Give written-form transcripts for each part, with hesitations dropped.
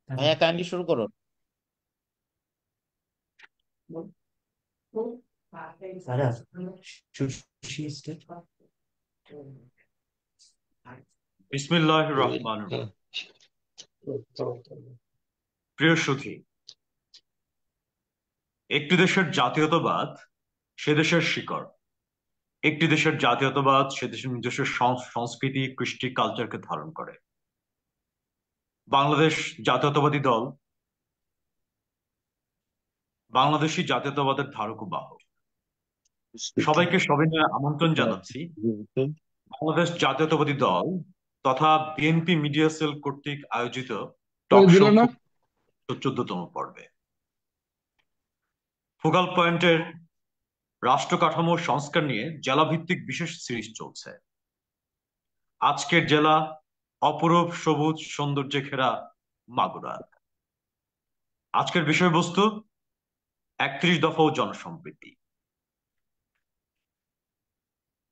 ভাইয়া কাইন্ডলি শুরু করুন। বিসমিল্লাহির রহমানির রহিম। প্রিয় সুধী, একটি দেশের জাতীয়তাবাদ সে দেশের শিকড়। একটি দেশের জাতীয়তাবাদ সে দেশের নিজস্ব সংস্কৃতি, কৃষ্টি, কালচারকে ধারণ করে। বাংলাদেশ জাতীয়তাবাদী দল বাংলাদেশী জাতীয়তাবাদের ধারক ও বাহক। সবাইকে সবিনয়ে আমন্ত্রণ জানাচ্ছি বাংলাদেশ জাতীয়তাবাদী দল তথা বিএনপি মিডিয়া সেল কর্তৃক আয়োজিত টক শো 14তম পর্বে। ফোকাল পয়েন্টের রাষ্ট্র কাঠামোর সংস্কার নিয়ে জেলাভিত্তিক বিশেষ সিরিজ চলছে। আজকের জেলা অপরূপ সবুজ সৌন্দর্যে ঘেরা মাগুরা। আজকের বিষয়বস্তু 31 দফা ও জনসম্প্রীতি।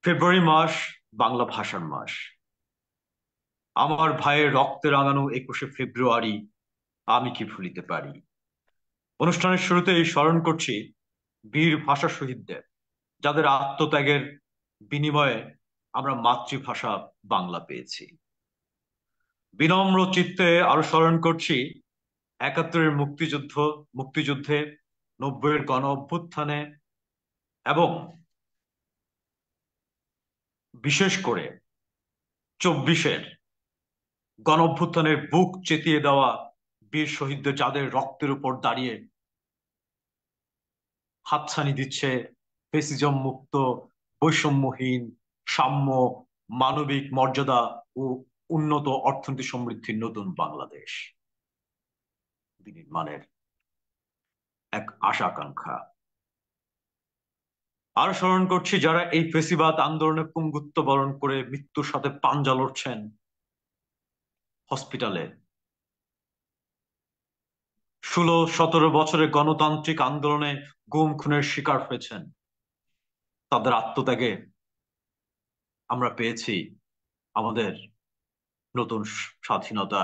ফেব্রুয়ারি মাস বাংলা ভাষার মাস। আমার ভাইয়ের রক্তে রাঙানো 21শে ফেব্রুয়ারি আমি কি ভুলিতে পারি। অনুষ্ঠানের শুরুতেই স্মরণ করছি বীর ভাষা শহীদদের, যাদের আত্মত্যাগের বিনিময়ে আমরা মাতৃভাষা বাংলা পেয়েছি। বিনম্র চিত্তে আরো স্মরণ করছি 71-এর মুক্তিযুদ্ধে, 90-এর গণ অভ্যুত্থানে এবং বিশেষ করে 24-এর গণ অভ্যুত্থানের বুক চেতিয়ে দেওয়া বীর শহীদদের, যাদের রক্তের উপর দাঁড়িয়ে হাতছানি দিচ্ছে ফেসিজম মুক্ত, বৈষম্যহীন, সাম্য, মানবিক মর্যাদা ও উন্নত অর্থনীতি সমৃদ্ধির নতুন বাংলাদেশ বিনির্মাণের এক আশা আকাঙ্ক্ষা। আরো স্মরণ করছি যারা এই ফেসিবাদ আন্দোলনে পঙ্গুত্ব বরণ করে মৃত্যুর সাথে পাঞ্জা লড়ছেন হসপিটালে। 16-17 বছরের গণতান্ত্রিক আন্দোলনে গুম খুনের শিকার হয়েছেন। তাদের আত্মত্যাগে আমরা পেয়েছি আমাদের নতুন স্বাধীনতা,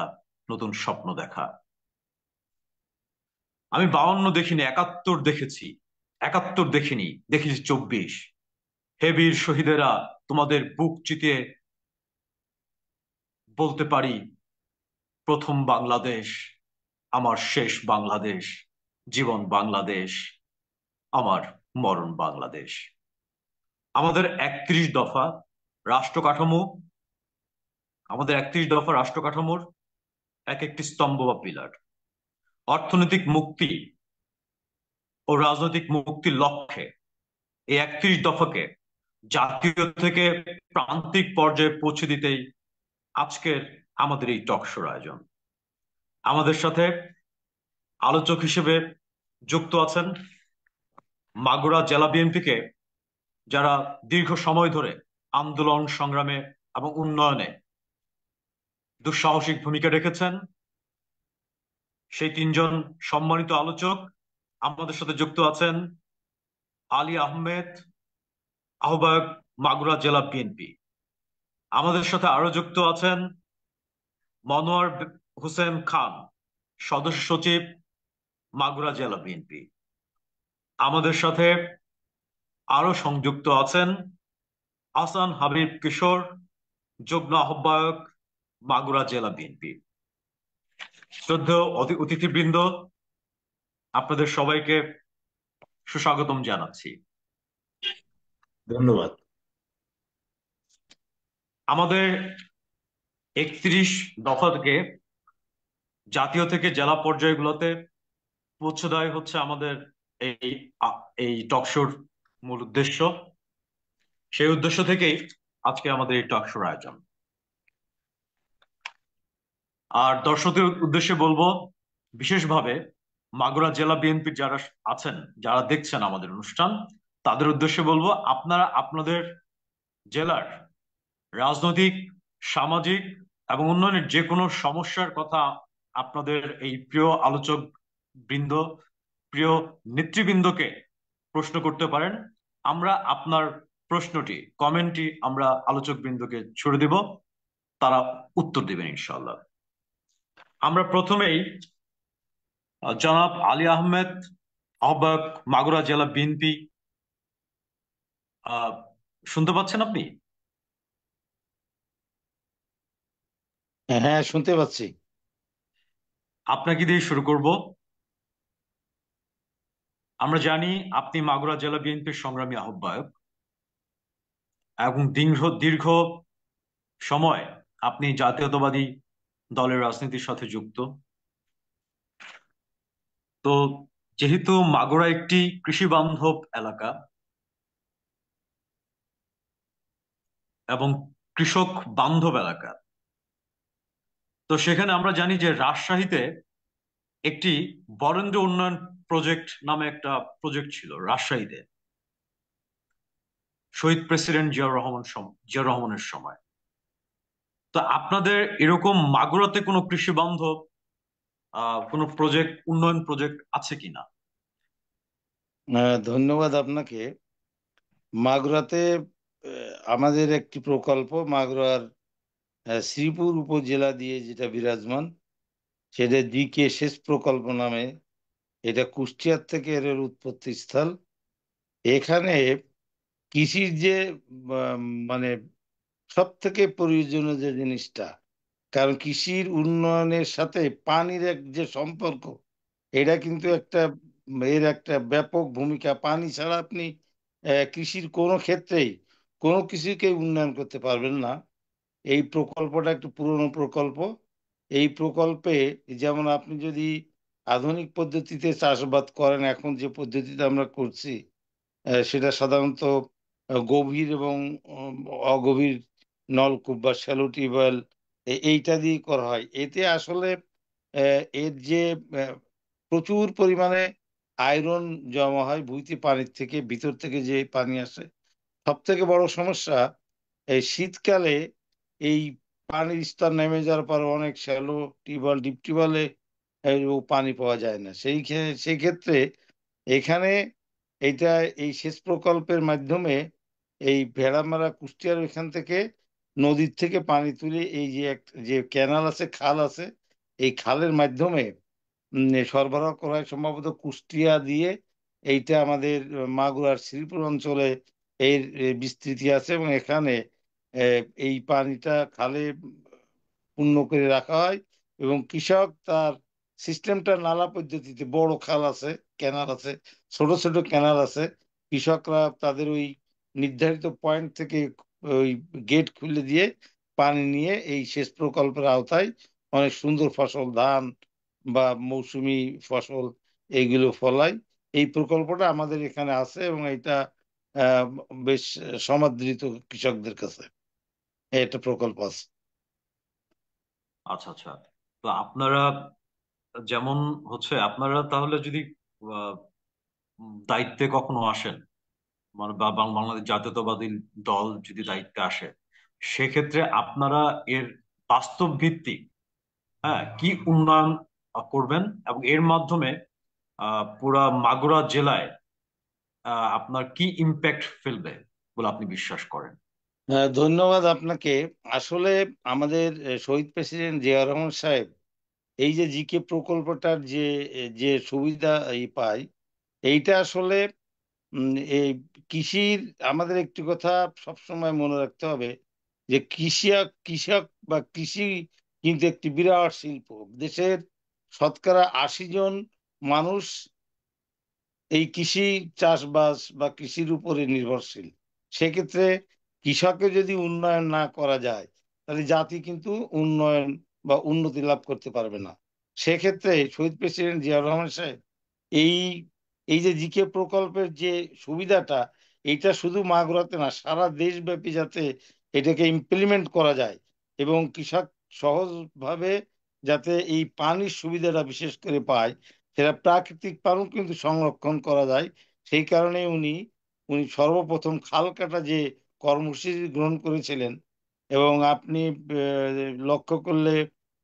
নতুন স্বপ্ন দেখা। আমি 52 দেখিনি, 71 দেখেছি। 71 দেখিনি, দেখেছি 24। হে বীর শহীদেরা, তোমাদের বুক চিতিয়ে বলতে পারি, প্রথম বাংলাদেশ আমার শেষ বাংলাদেশ, জীবন বাংলাদেশ আমার মরণ বাংলাদেশ। আমাদের 31 দফা রাষ্ট্র কাঠামো, আমাদের 31 দফা রাষ্ট্র কাঠামোর এক একটি স্তম্ভ বা পিলার। অর্থনৈতিক মুক্তি ও রাজনৈতিক মুক্তির লক্ষ্যে এই 31 দফাকে জাতীয় থেকে প্রান্তিক পর্যায়ে পৌঁছে দিতেই আজকের আমাদের এই টক শোর আয়োজন। আমাদের সাথে আলোচক হিসেবে যুক্ত আছেন মাগুরা জেলা বিএনপিকে, যারা দীর্ঘ সময় ধরে আন্দোলন সংগ্রামে এবং উন্নয়নে দুঃসাহসিক ভূমিকা রেখেছেন। সেই 3জন সম্মানিত আলোচক আমাদের সাথে যুক্ত আছেন আলী আহমেদ, আহ্বায়ক মাগুরা জেলা বিএনপি। আমাদের সাথে আরো যুক্ত আছেন মনোয়ার হোসেন খান, সদস্য সচিব মাগুরা জেলা বিএনপি। আমাদের সাথে আরো সংযুক্ত আছেন আহসান হাবিব কিশোর, যুগ্ম আহ্বায়ক মাগুরা জেলা বিএনপি। শ্রদ্ধেয় অতিথিবৃন্দ, আপনাদের সবাইকে সুস্বাগতম জানাচ্ছি। ধন্যবাদ। আমাদের 31 দফা থেকে জাতীয় থেকে জেলা পর্যায়গুলোতে পৌঁছে দেওয়াই হচ্ছে আমাদের এই এই টকশোর মূল উদ্দেশ্য। সেই উদ্দেশ্য থেকেই আজকে আমাদের এই টকশোর আয়োজন। আর দর্শকদের উদ্দেশ্যে বলবো, বিশেষভাবে মাগুরা জেলা বিএনপির যারা আছেন, যারা দেখছেন আমাদের অনুষ্ঠান, তাদের উদ্দেশ্যে বলবো, আপনারা আপনাদের জেলার রাজনৈতিক, সামাজিক এবং উন্নয়নের যে কোনো সমস্যার কথা আপনাদের এই প্রিয় আলোচক বৃন্দ, প্রিয় নেতৃবৃন্দকে প্রশ্ন করতে পারেন। আমরা আপনার প্রশ্নটি, কমেন্টটি আমরা আলোচক বৃন্দকে ছুড়ে দিব তারা উত্তর দিবেন ইনশাল্লাহ। আমরা প্রথমেই জনাব আলী আহমেদ, আহ্বায়ক, মাগুরা জেলা বিএনপি, আহ শুনতে পাচ্ছেন আপনি? হ্যাঁ, শুনতে পাচ্ছি। আপনাকে দিয়ে শুরু করব। আমরা জানি আপনি মাগুরা জেলা বিএনপির সংগ্রামী আহ্বায়ক, এবং দীর্ঘ দীর্ঘ সময় আপনি জাতীয়তাবাদী দলের রাজনীতির সাথে যুক্ত। তো যেহেতু মাগুরা একটি কৃষি বান্ধব এলাকা এবং কৃষক বান্ধব এলাকা, তো সেখানে আমরা জানি যে রাজশাহীতে একটি বরেন্দ্র উন্নয়ন প্রজেক্ট নামে একটা প্রজেক্ট ছিল রাজশাহীতে, শহীদ প্রেসিডেন্ট জিয়াউর রহমানের সময়। তো আপনাদের এরকম মাগুরাতে কোনো কৃষি বান্ধব কোনো উন্নয়ন প্রজেক্ট আছে কিনা? ধন্যবাদ আপনাকে। মাগুরাতে আমাদের একটি প্রকল্প, মাগুরার শ্রীপুর উপজেলা দিয়ে যেটা বিরাজমান, সেটা দিকে শেষ প্রকল্প নামে। এটা কুষ্টিয়ার থেকে এর উৎপত্তি স্থল। এখানে কৃষির যে আহ, মানে সব থেকে প্রয়োজনীয় যে জিনিসটা, কারণ কৃষির উন্নয়নের সাথে পানির এক যে সম্পর্ক, এটা কিন্তু একটা ব্যাপক ভূমিকা। পানি ছাড়া আপনি কৃষির কোনো ক্ষেত্রেই কোনো কিছুকে উন্নয়ন করতে পারবেন না। এই প্রকল্পটা একটু পুরনো প্রকল্প। এই প্রকল্পে যেমন আপনি যদি আধুনিক পদ্ধতিতে চাষাবাদ করেন, এখন যে পদ্ধতিতে আমরা করছি, সেটা সাধারণত গভীর এবং অগভীর নলকূপ বা শ্যালো টিউবওয়েল এইটা দিয়ে করা হয়। এতে আসলে এর যে আহ, প্রচুর পরিমাণে আয়রন জমা হয় ভুঁইতে, পানির থেকে ভিতর থেকে যে পানি আসে। সব থেকে বড় সমস্যা, এই শীতকালে এই পানির স্তর নেমে যাওয়ার পর অনেক শ্যালো টিউবওয়েল, ডিপ টিউবওয়েলে পানি পাওয়া যায় না। সেই ক্ষেত্রে এখানে এইটা এই সেচ প্রকল্পের মাধ্যমে এই ভেড়ামারা কুষ্টিয়ার ওইখান থেকে নদীর থেকে পানি তুলে এই যে ক্যানাল আছে, খাল আছে, এই খালের মাধ্যমে সরবরাহ করা হয় সম্ভবত কুষ্টিয়া দিয়ে। এইটা আমাদের মাগুরার শ্রীপুর অঞ্চলে এর বিস্তৃতি আছে, এবং এখানে এই পানিটা খালে পূর্ণ করে রাখা হয়। এবং কৃষক তার সিস্টেমটা নালা পদ্ধতিতে, বড় খাল আছে, ক্যানাল আছে, ছোট ছোট ক্যানাল আছে। কৃষকরা তাদের ওই নির্ধারিত পয়েন্ট থেকে ওই গেট খুলে দিয়ে পানি নিয়ে এই সেচ প্রকল্পের আওতায় অনেক সুন্দর ফসল, ধান বা মৌসুমী ফসল, এইগুলো ফলায়। এই প্রকল্পটা আমাদের এখানে আছে, এবং এটা আহ, বেশ সমাদৃত কৃষকদের কাছে এটা প্রকল্প আছে। আচ্ছা আচ্ছা। তো আপনারা যেমন আপনারা তাহলে যদি আহ, দায়িত্বে কখনো আসেন, মানে বাংলাদেশ জাতীয়তাবাদী দল যদি দায়িত্বে আসে, সেক্ষেত্রে আপনারা এর বাস্তব ভিত্তিক, হ্যাঁ, কি উন্নয়ন করবেন এবং এর মাধ্যমে পুরা মাগুরা জেলায় আপনার কি ইম্প্যাক্ট ফেলবে বলে আপনি বিশ্বাস করেন? ধন্যবাদ আপনাকে। আসলে আমাদের শহীদ প্রেসিডেন্ট জিয়াউর রহমান সাহেব এই যে জিকে প্রকল্পটার যে যে সুবিধা পায়, এইটা আসলে এই কৃষির, আমাদের একটি কথা সবসময় মনে রাখতে হবে যে কৃষক বা কৃষি কিন্তু একটি বিরাট শিল্প। দেশের শতকরা 80 জন মানুষ এই কৃষি চাষবাস বা কৃষির উপরে নির্ভরশীল। সেক্ষেত্রে কৃষকের যদি উন্নয়ন না করা যায়, তাহলে জাতি কিন্তু উন্নয়ন বা উন্নতি লাভ করতে পারবে না। সেক্ষেত্রে শহীদ প্রেসিডেন্ট জিয়াউর রহমান সাহেব এই এই যে জিকে প্রকল্পের যে সুবিধাটা, এটা শুধু মাগুরাতে না, সারা দেশব্যাপী যাতে এটাকে ইমপ্লিমেন্ট করা যায়, এবং কৃষক সহজভাবে যাতে এই পানির সুবিধাটা বিশেষ করে পায়, সেটা প্রাকৃতিক পানি কিন্তু সংরক্ষণ করা যায়। সেই কারণে উনি উনি সর্বপ্রথম খাল কাটা যে কর্মসূচি গ্রহণ করেছিলেন। এবং আপনি লক্ষ্য করলে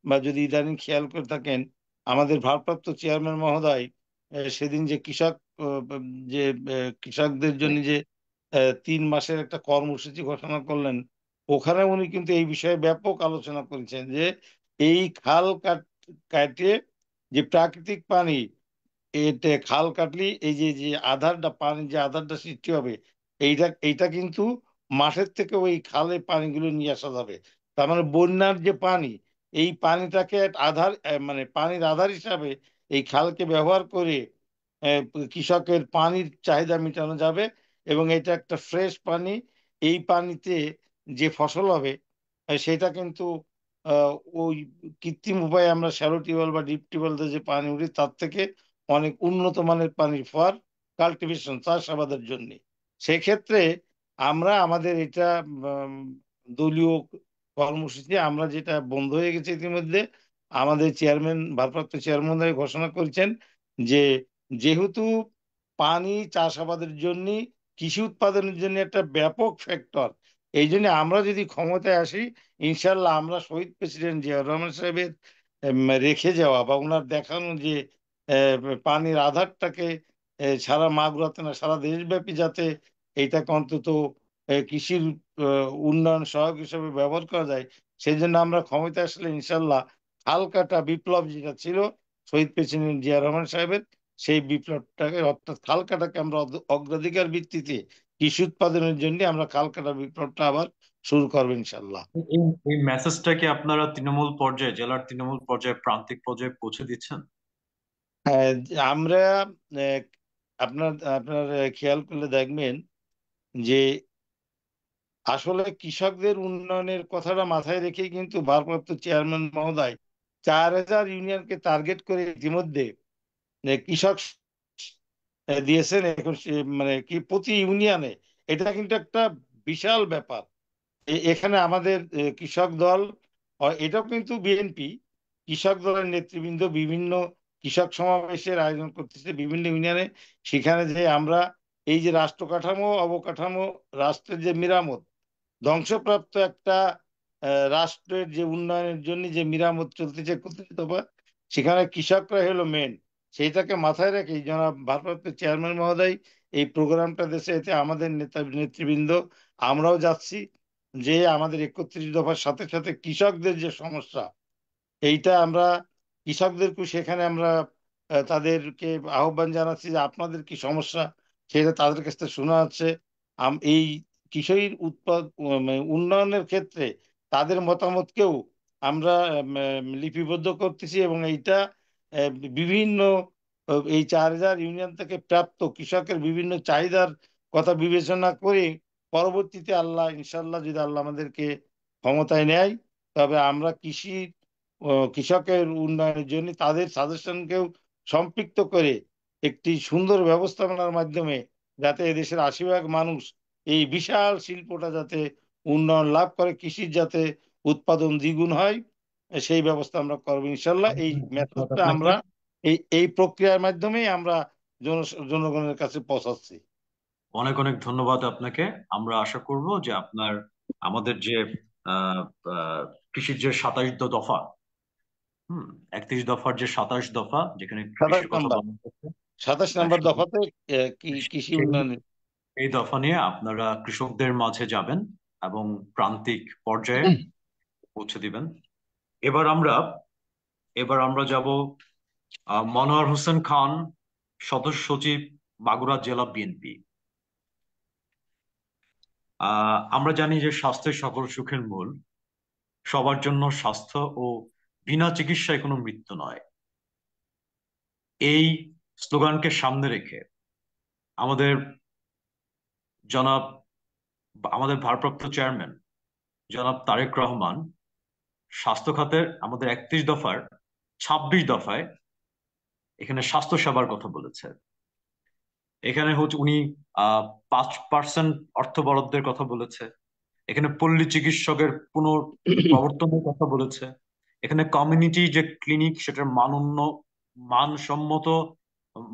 বা যদি ইদানিং খেয়াল করে থাকেন, আমাদের ভারপ্রাপ্ত চেয়ারম্যান মহোদয় সেদিন যে যে কৃষকদের জন্য যে 3 মাসের একটা কর্মসূচি ঘোষণা করলেন, ওখানে উনি কিন্তু এই বিষয়ে ব্যাপক আলোচনা করেছেন যে এই খাল কাটে যে প্রাকৃতিক পানি, এতে খাল কাটলি এই যে যে আধারটা পানি যে আধারটা সৃষ্টি হবে, এইটা কিন্তু মাঠের থেকে ওই খালে পানিগুলো নিয়ে আসা যাবে। তার মানে বন্যার যে পানি, এই পানিটাকে এক আধার মানে পানির আধার হিসাবে এই খালকে ব্যবহার করে আহ, কৃষকের পানির চাহিদা মেটানো যাবে। এবং এটা একটা ফ্রেশ পানি। এই পানিতে যে ফসল হবে সেটা কিন্তু আহ, ওই কৃত্রিম উপায়ে আমরা শ্যালো টিউবওয়েল বা ডিপ টিউবওয়েল যে পানি উঠি তার থেকে অনেক উন্নত মানের পানি ফর কাল্টিভেশন, চাষাবাদের জন্য। সেক্ষেত্রে আমরা আমাদের এটা উম, দলীয় কর্মসূচি আমরা যেটা বন্ধ হয়ে গেছে ইতিমধ্যে, আমাদের চেয়ারম্যান, ভারপ্রাপ্ত চেয়ারম্যান ঘোষণা করেছেন যে যেহেতু পানি চাষাবাদের জন্য, কৃষি উৎপাদনের জন্য একটা ব্যাপক ফ্যাক্টর, এই জন্য আমরা যদি ক্ষমতায় আসি, ইনশাল্লাহ আমরা শহীদ প্রেসিডেন্ট জিয়াউর রহমান সাহেবের রেখে যাওয়া বা ওনার দেখানো যে পানির আধারটাকে সারা মাগুরাতে না সারা দেশব্যাপী যাতে এইটাকে অন্তত কৃষির উন্নয়ন সহায়ক হিসেবে ব্যবহার করা যায়, সেই জন্য আমরা ক্ষমতায় আসলে ইনশাল্লাহ খালকাটা বিপ্লব যেটা ছিল শহীদ প্রেসিডেন্ট জিয়া রহমান সাহেবের, সেই বিপ্লবটাকে অর্থাৎ খালকাটাকে আমরা অগ্রাধিকার ভিত্তিতে কৃষি উৎপাদনের জন্য আমরা খালকাটা বিপ্লবটা আবার শুরু করবো ইনশাল্লাহ। এই এই মেসেজটা কি আপনারা তৃণমূল পর্যায়ে, জেলার তৃণমূল পর্যায়ে, প্রান্তিক পর্যায়ে পৌঁছে দিচ্ছেন? আমরা আহ, আপনার আপনার খেয়াল করলে দেখবেন যে আসলে কৃষকদের উন্নয়নের কথাটা মাথায় রেখে কিন্তু ভারপ্রাপ্ত চেয়ারম্যান মহোদয় 4,000 ইউনিয়নকে টার্গেট করে ইতিমধ্যে কৃষক দিয়েছেন। এখন মানে কি প্রতি ইউনিয়নে, এটা কিন্তু একটা বিশাল ব্যাপার। এখানে আমাদের কৃষক দল, এটাও কিন্তু বিএনপি কৃষক দলের নেতৃবৃন্দ বিভিন্ন কৃষক সমাবেশের আয়োজন করতেছে বিভিন্ন ইউনিয়নে। সেখানে যে আমরা এই যে রাষ্ট্র কাঠামো অবকাঠামো, রাষ্ট্রের যে মেরামত, ধ্বংসপ্রাপ্ত একটা রাষ্ট্রের যে উন্নয়নের জন্য যে মেরামত চলতেছে 31 দফা, সেখানে কৃষকরা হলো মেন। সেইটাকে মাথায় রেখে জনাব ভারপ্রাপ্ত চেয়ারম্যান মহোদয় এই প্রোগ্রামটা দেশে, এতে আমাদের নেতা নেতৃবৃন্দ আমরাও যাচ্ছি, যে আমাদের 31 দফার সাথে সাথে কৃষকদের যে সমস্যা, এইটা আমরা কৃষকদেরকে সেখানে আমরা তাদেরকে আহ্বান জানাচ্ছি যে আপনাদের কি সমস্যা সেটা তাদের কাছ থেকে শোনা যাচ্ছে। এই কৃষির উন্নয়নের ক্ষেত্রে তাদের মতামতকেও আমরা লিপিবদ্ধ করতেছি। এবং এইটা আহ, বিভিন্ন এই 4,000 ইউনিয়ন থেকে প্রাপ্ত কৃষকের বিভিন্ন চাহিদার কথা বিবেচনা করে পরবর্তীতে আল্লাহ ইনশাল্লাহ যদি আল্লাহ আমাদেরকে ক্ষমতায় নেয়, তবে আমরা কৃষকের উন্নয়নের জন্য তাদের সাজেশনকেও সম্পৃক্ত করে একটি সুন্দর ব্যবস্থাপনার মাধ্যমে যাতে এদেশের 80 ভাগ মানুষ এই বিশাল শিল্পটা যাতে উন্নয়ন লাভ করে, কৃষির যাতে উৎপাদন দ্বিগুণ হয়, সেই ব্যবস্থা আমরা করবো ইনশাল্লাহ। এই ধন্যবাদ মেসেজটা আপনাকে। আমরা এই প্রক্রিয়ার মাধ্যমেই আমরা জনগণের কাছে পৌঁছাচ্ছি। অনেক অনেক ধন্যবাদ আপনাকে। আমরা আশা করব যে আপনার আমাদের যে আহ, আহ, কৃষির যে 27 দফা, 31 দফার যে 27 দফা, যেখানে 27 কৃষির কথা নাম্বার বলা হচ্ছে, 27 নম্বর দফাতে কৃষি সেই উন্নয়নের। এই দফা নিয়ে আপনারা কৃষকদের মাঝে যাবেন এবং প্রান্তিক পর্যায়ে পৌঁছে দিবেন। এবার আমরা এবার আমরা যাব মনোয়ার হোসেন খান, সদস্য সচিব, মাগুরা জেলা বিএনপি। আমরা জানি যে স্বাস্থ্যের সকল সুখের মূল, সবার জন্য স্বাস্থ্য ও বিনা চিকিৎসায় কোনো মৃত্যু নয়, এই স্লোগানকে সামনে রেখে আমাদের জনাব আমাদের ভারপ্রাপ্ত চেয়ারম্যান জনাব তারেক রহমান স্বাস্থ্য খাতের আমাদের 31 দফার 26 দফায় এখানে স্বাস্থ্য সেবার কথা বলেছে। এখানে হচ্ছে উনি 5% অর্থ বরাদ্দের কথা বলেছে। এখানে পল্লী চিকিৎসকের পুনঃপ্রবর্তনের কথা বলেছে। এখানে কমিউনিটি যে ক্লিনিক সেটার মানসম্মত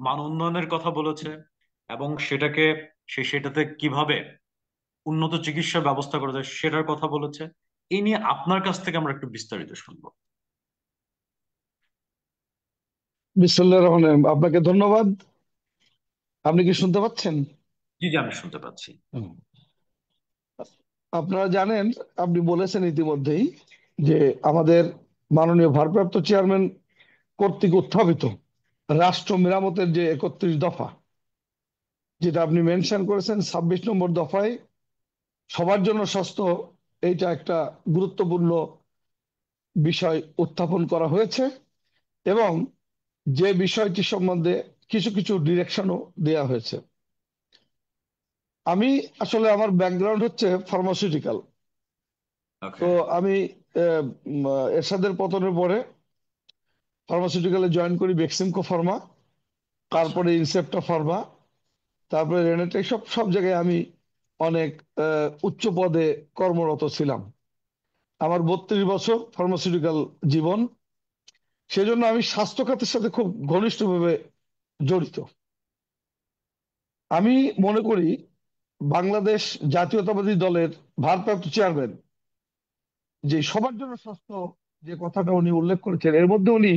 মান উন্নয়নের কথা বলেছে, এবং সেটাতে কিভাবে উন্নত চিকিৎসা ব্যবস্থা করা যায় সেটার কথা বলেছে। এই নিয়ে আপনার কাছ থেকে আমরা একটু বিস্তারিত শুনবো। বিসমুল্লাহির রহমানির রহিম। আপনাকে ধন্যবাদ। আপনি কি শুনতে পাচ্ছেন? জি জি, আমি শুনতে পাচ্ছি। হুম। আপনারা জানেন, আপনি বলেছেন ইতিমধ্যেই যে আমাদের মাননীয় ভারপ্রাপ্ত চেয়ারম্যান কর্তৃক উত্থাপিত রাষ্ট্র মেরামতের যে 31 দফা, যেটা আপনি মেনশন করেছেন 26 নম্বর দফায় সবার জন্য স্বাস্থ্য, এইটা একটা গুরুত্বপূর্ণ বিষয় উত্থাপন করা হয়েছে। এবং যে বিষয়টি সম্বন্ধে কিছু কিছু ডিরেকশনও দেয়া হয়েছে। আমি আসলে, আমার ব্যাকগ্রাউন্ড হচ্ছে ফার্মাসিউটিক্যাল। ওকে। তো আমি এরশাদের পতনের পরে ফার্মাসিউটিক্যালে জয়েন করি, বেক্সিমকো ফার্মা, আচ্ছা। তারপরে ইনসেপ্টা ফার্মা, তারপরে রেনেটে, সব সব জায়গায় আমি অনেক উচ্চ পদে কর্মরত ছিলাম। আমার 32 বছর ফার্মাসিউটিক্যাল জীবন। সেজন্য আমি স্বাস্থ্য খাতের সাথে খুব ঘনিষ্ঠভাবে জড়িত। আমি মনে করি বাংলাদেশ জাতীয়তাবাদী দলের ভারপ্রাপ্ত চেয়ারম্যান যে সবার জন্য স্বাস্থ্য, যে কথাটা উনি উল্লেখ করেছেন, এর মধ্যে উনি,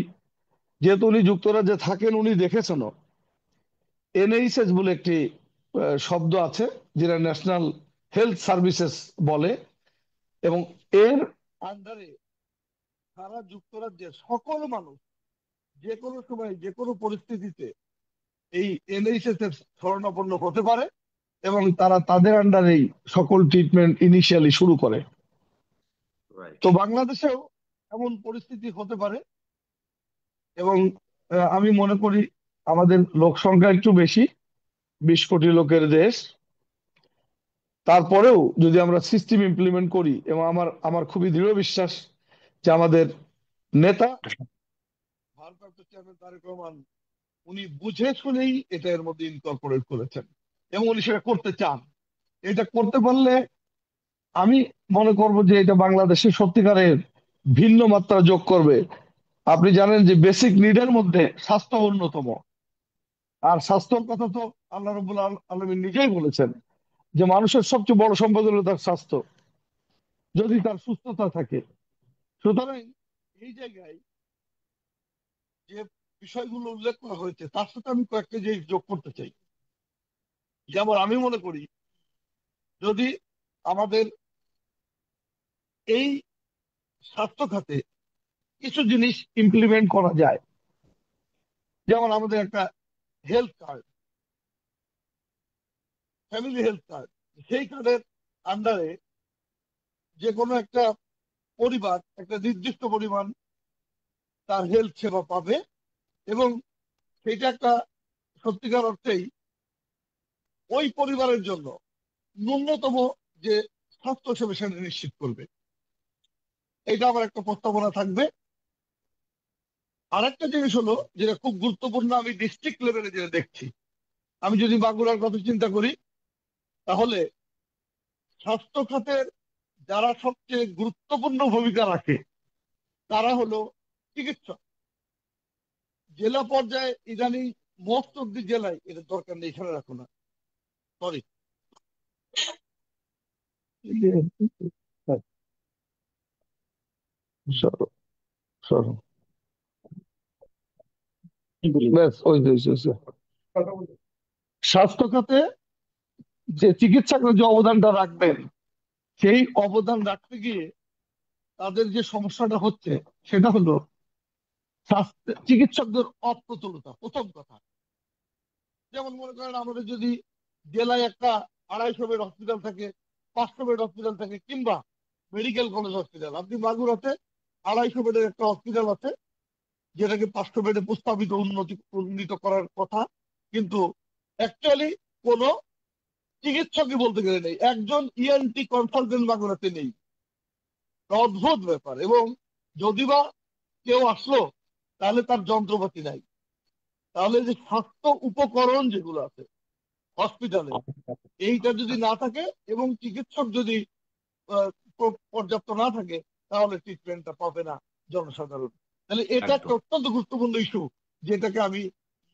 যেহেতু উনি যুক্তরাজ্যে থাকেন, উনি দেখেছেন এনএইচএস বলে একটি শব্দ আছে, যেটা ন্যাশনাল হেলথ সার্ভিসেস বলে। এবং এর আন্ডারে সারা যুক্তরাজ্যের সকল মানুষ যে কোনো সময় যে কোনো পরিস্থিতিতে এই এনএইচএস এর শরণাপন্ন হতে পারে এবং তারা তাদের আন্ডারেই সকল ট্রিটমেন্ট ইনিশিয়ালি শুরু করে। রাইট। তো বাংলাদেশেও এমন পরিস্থিতি হতে পারে। এবং আমি মনে করি আমাদের লোক সংখ্যা একটু বেশি, 20 কোটি লোকের দেশ। তারপরেও যদি আমরা সিস্টেম ইমপ্লিমেন্ট করি, এবং আমার আমার খুবই দৃঢ় বিশ্বাস যে আমাদের নেতা ভারপ্রাপ্ত চেয়ারম্যান তারেক রহমান, উনি বুঝে শুনেই এটা এর মধ্যে ইনকর্পোরেট করেছেন এবং উনি সেটা করতে চান। এটা করতে পারলে আমি মনে করব যে এটা বাংলাদেশে সত্যিকারের ভিন্ন মাত্রা যোগ করবে। আপনি জানেন যে বেসিক নিডের মধ্যে স্বাস্থ্য অন্যতম। আর স্বাস্থ্যর কথা তো আল্লাহ রাব্বুল আলামিন নিজেই বলেছেন যে মানুষের সবচেয়ে বড় সম্পদ হলো তার স্বাস্থ্য, যদি তার সুস্থতা থাকে। সুতরাং এই জায়গায় যে বিষয়গুলো উল্লেখ করা হয়েছে তার সাথে আমি কয়েকটা জিনিস যোগ করতে চাই। যেমন আমি মনে করি যদি আমাদের এই স্বাস্থ্য খাতে কিছু জিনিস ইমপ্লিমেন্ট করা যায়, যেমন আমাদের একটা health card, family health card, সেই কার্ডের আন্ডারে যে কোনো একটা পরিবার একটা নির্দিষ্ট পরিমাণ তার হেলথ সেবা পাবে এবং সেটা একটা সত্যিকার অর্থেই ওই পরিবারের জন্য ন্যূনতম যে স্বাস্থ্য সেবা সেটা নিশ্চিত করবে। এটা আমার একটা প্রস্তাবনা থাকবে। আরেকটা জিনিস হলো যেটা খুব গুরুত্বপূর্ণ, আমি ডিস্ট্রিক্ট লেভেলে যেটা দেখছি, আমি যদি বাঁকুড়ার কথা চিন্তা করি, তাহলে স্বাস্থ্য খাতের যারা সবচেয়ে গুরুত্বপূর্ণ ভূমিকা রাখে তারা হলো চিকিৎসক। জেলা পর্যায়ে ইদানিং মোস্ট অব দি জেলায় এটা দরকার নেই, এখানে রাখো না, সরি, সরো সরো, ব্যাস, ওই যে, ওই যে। স্বাস্থ্য খাতে যে চিকিৎসকরা যে অবদানটা রাখবেন, সেই অবদান রাখতে গিয়ে তাদের যে সমস্যাটা হচ্ছে সেটা হলো চিকিৎসকদের অপ্রতুলতা, প্রথম কথা। যেমন মনে করেন আমাদের যদি জেলায় একটা 250 বেড হসপিটাল থাকে, 500 বেড হসপিটাল থাকে, কিংবা মেডিকেল কলেজ হসপিটাল, আপনি মাগুরাতে 250 বেডের একটা হসপিটাল আছে যেটাকে 500 বেডে প্রস্তাবিত উন্নীত করার কথা, কিন্তু অ্যাকচুয়ালি কোনো চিকিৎসকই বলতে গেলে নেই, একজন ইএনটি কনসালটেন্ট মাগুরাতে নেই। অদ্ভুত ব্যাপার। এবং যদি বা কেউ আসলো তাহলে তার যন্ত্রপাতি নাই। তাহলে যে স্বাস্থ্য উপকরণ যেগুলো আছে হসপিটালে, এইটা যদি না থাকে এবং চিকিৎসক যদি আহ, পর্যাপ্ত না থাকে, তাহলে ট্রিটমেন্টটা পাবে না জনসাধারণ। তাহলে এটা একটা একদম। অত্যন্ত গুরুত্বপূর্ণ ইস্যু, যেটাকে আমি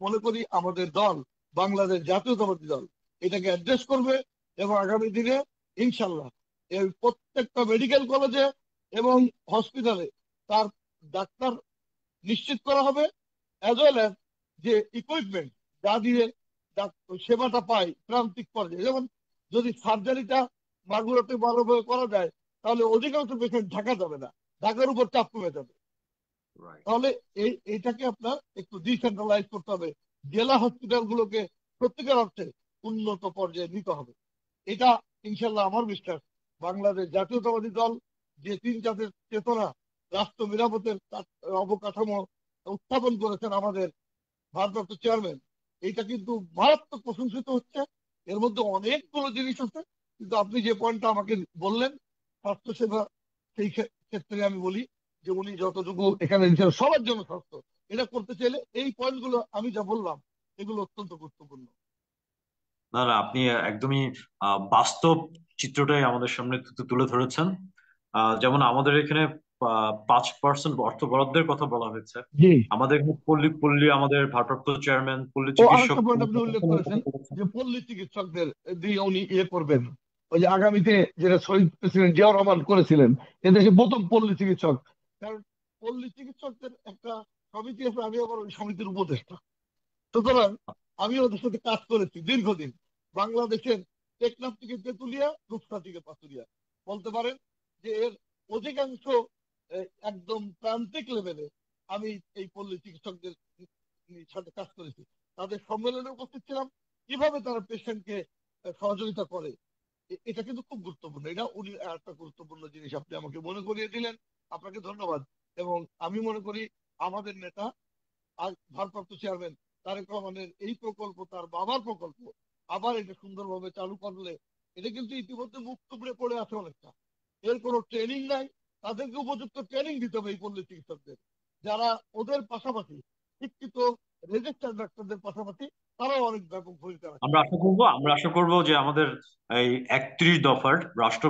মনে করি আমাদের দল, বাংলাদেশ জাতীয়তাবাদী দল, এটাকে অ্যাড্রেস করবে। এবং আগামী দিনে ইনশাল্লাহ এই প্রত্যেকটা মেডিকেল কলেজে এবং হসপিটালে তার ডাক্তার নিশ্চিত করা হবে, অ্যাজ ওয়েল অ্যাজ যে ইকুইপমেন্ট যা দিয়ে সেবাটা পাই প্রান্তিক পর্যায়ে। যেমন যদি সার্জারিটা মাগুরাতে ভালোভাবে করা যায়, তাহলে অধিকাংশ পেশেন্ট ঢাকা যাবে না, ঢাকার উপর চাপ কমে যাবে। রাইট। তাহলে এইটাকে আপনার একটু ডিসেন্ট্রালাইজ করতে হবে, জেলা হসপিটাল গুলোকে সত্যিকার অর্থে উন্নত পর্যায়ে নিতে হবে। এটা ইনশাল্লাহ আমার বিশ্বাস বাংলাদেশ জাতীয়তাবাদী দল যে তিন জাতের চেতনা, রাষ্ট্র মেরামতের অবকাঠামো উত্থাপন করেছেন আমাদের ভারপ্রাপ্ত চেয়ারম্যান, এটা কিন্তু মারাত্মক প্রশংসিত হচ্ছে। এর মধ্যে অনেকগুলো জিনিস আছে, কিন্তু আপনি যে পয়েন্টটা আমাকে বললেন স্বাস্থ্যসেবা, সেই ক্ষেত্রে আমি বলি যে উনি যতটুকু এখানে দিচ্ছেন সবার জন্য স্বাস্থ্য, এটা করতে চাইলে এই পয়েন্টগুলো আমি যা বললাম এগুলো অত্যন্ত গুরুত্বপূর্ণ। না না, আপনি একদমই বাস্তব চিত্রটাই আমাদের সামনে তুলে ধরেছেন। যেমন আমাদের এখানে 5% অর্থ বরাদ্দের কথা বলা হয়েছে। জি। আমাদের এখানে পল্লী পল্লী আমাদের ভারপ্রাপ্ত চেয়ারম্যান পল্লী ও চিকিৎসক আরেকটা পয়েন্ট আপনি উল্লেখ করেছেন যে পল্লী চিকিৎসকদের দিয়ে উনি করবেন, ওই যে আগামীতে যেটা শহীদ প্রেসিডেন্ট জিয়াউর রহমান করেছিলেন, এদেশে প্রথম পল্লী চিকিৎসক। কারণ পল্লী চিকিৎসকদের একটা সমিতি আছে, আমি আবার ওই সমিতির উপদেষ্টা। সুতরাং আমি ওদের সাথে কাজ করেছি দীর্ঘদিন। বাংলাদেশের টেকনাফ থেকে তেঁতুলিয়া, রূপসা থেকে পাতুরিয়া, বলতে পারেন যে এর অধিকাংশ একদম প্রান্তিক লেভেলে আমি এই পল্লী চিকিৎসকদের সাথে কাজ করেছি। তাদের সম্মেলনে উপস্থিত ছিলাম, কিভাবে তারা পেশেন্টকে সহযোগিতা করে। এটা কিন্তু খুব গুরুত্বপূর্ণ। এটা উনি একটা গুরুত্বপূর্ণ জিনিস আপনি আমাকে মনে করিয়ে দিলেন, আপনাকে ধন্যবাদ। এবং আমি মনে করি আমাদের নেতা আর ভারপ্রাপ্ত চেয়ারম্যান তারেক রহমানের এই প্রকল্প তার বাবার প্রকল্প, আবার এটা সুন্দরভাবে চালু করলে, এটা কিন্তু ইতিমধ্যে মুখ টুকরে পড়ে আছে অনেকটা, এর কোনো ট্রেনিং নাই। তাদেরকে উপযুক্ত ট্রেনিং দিতে হবে এই পল্লী চিকিৎসকদের, যারা ওদের পাশাপাশি শিক্ষিত রেজিস্টার্ড ডাক্তারদের পাশাপাশি তারাও অনেক ব্যাপক ভূমিকা রাখে। আমরা আশা করব যে আমাদের এই 31 দফার রাষ্ট্র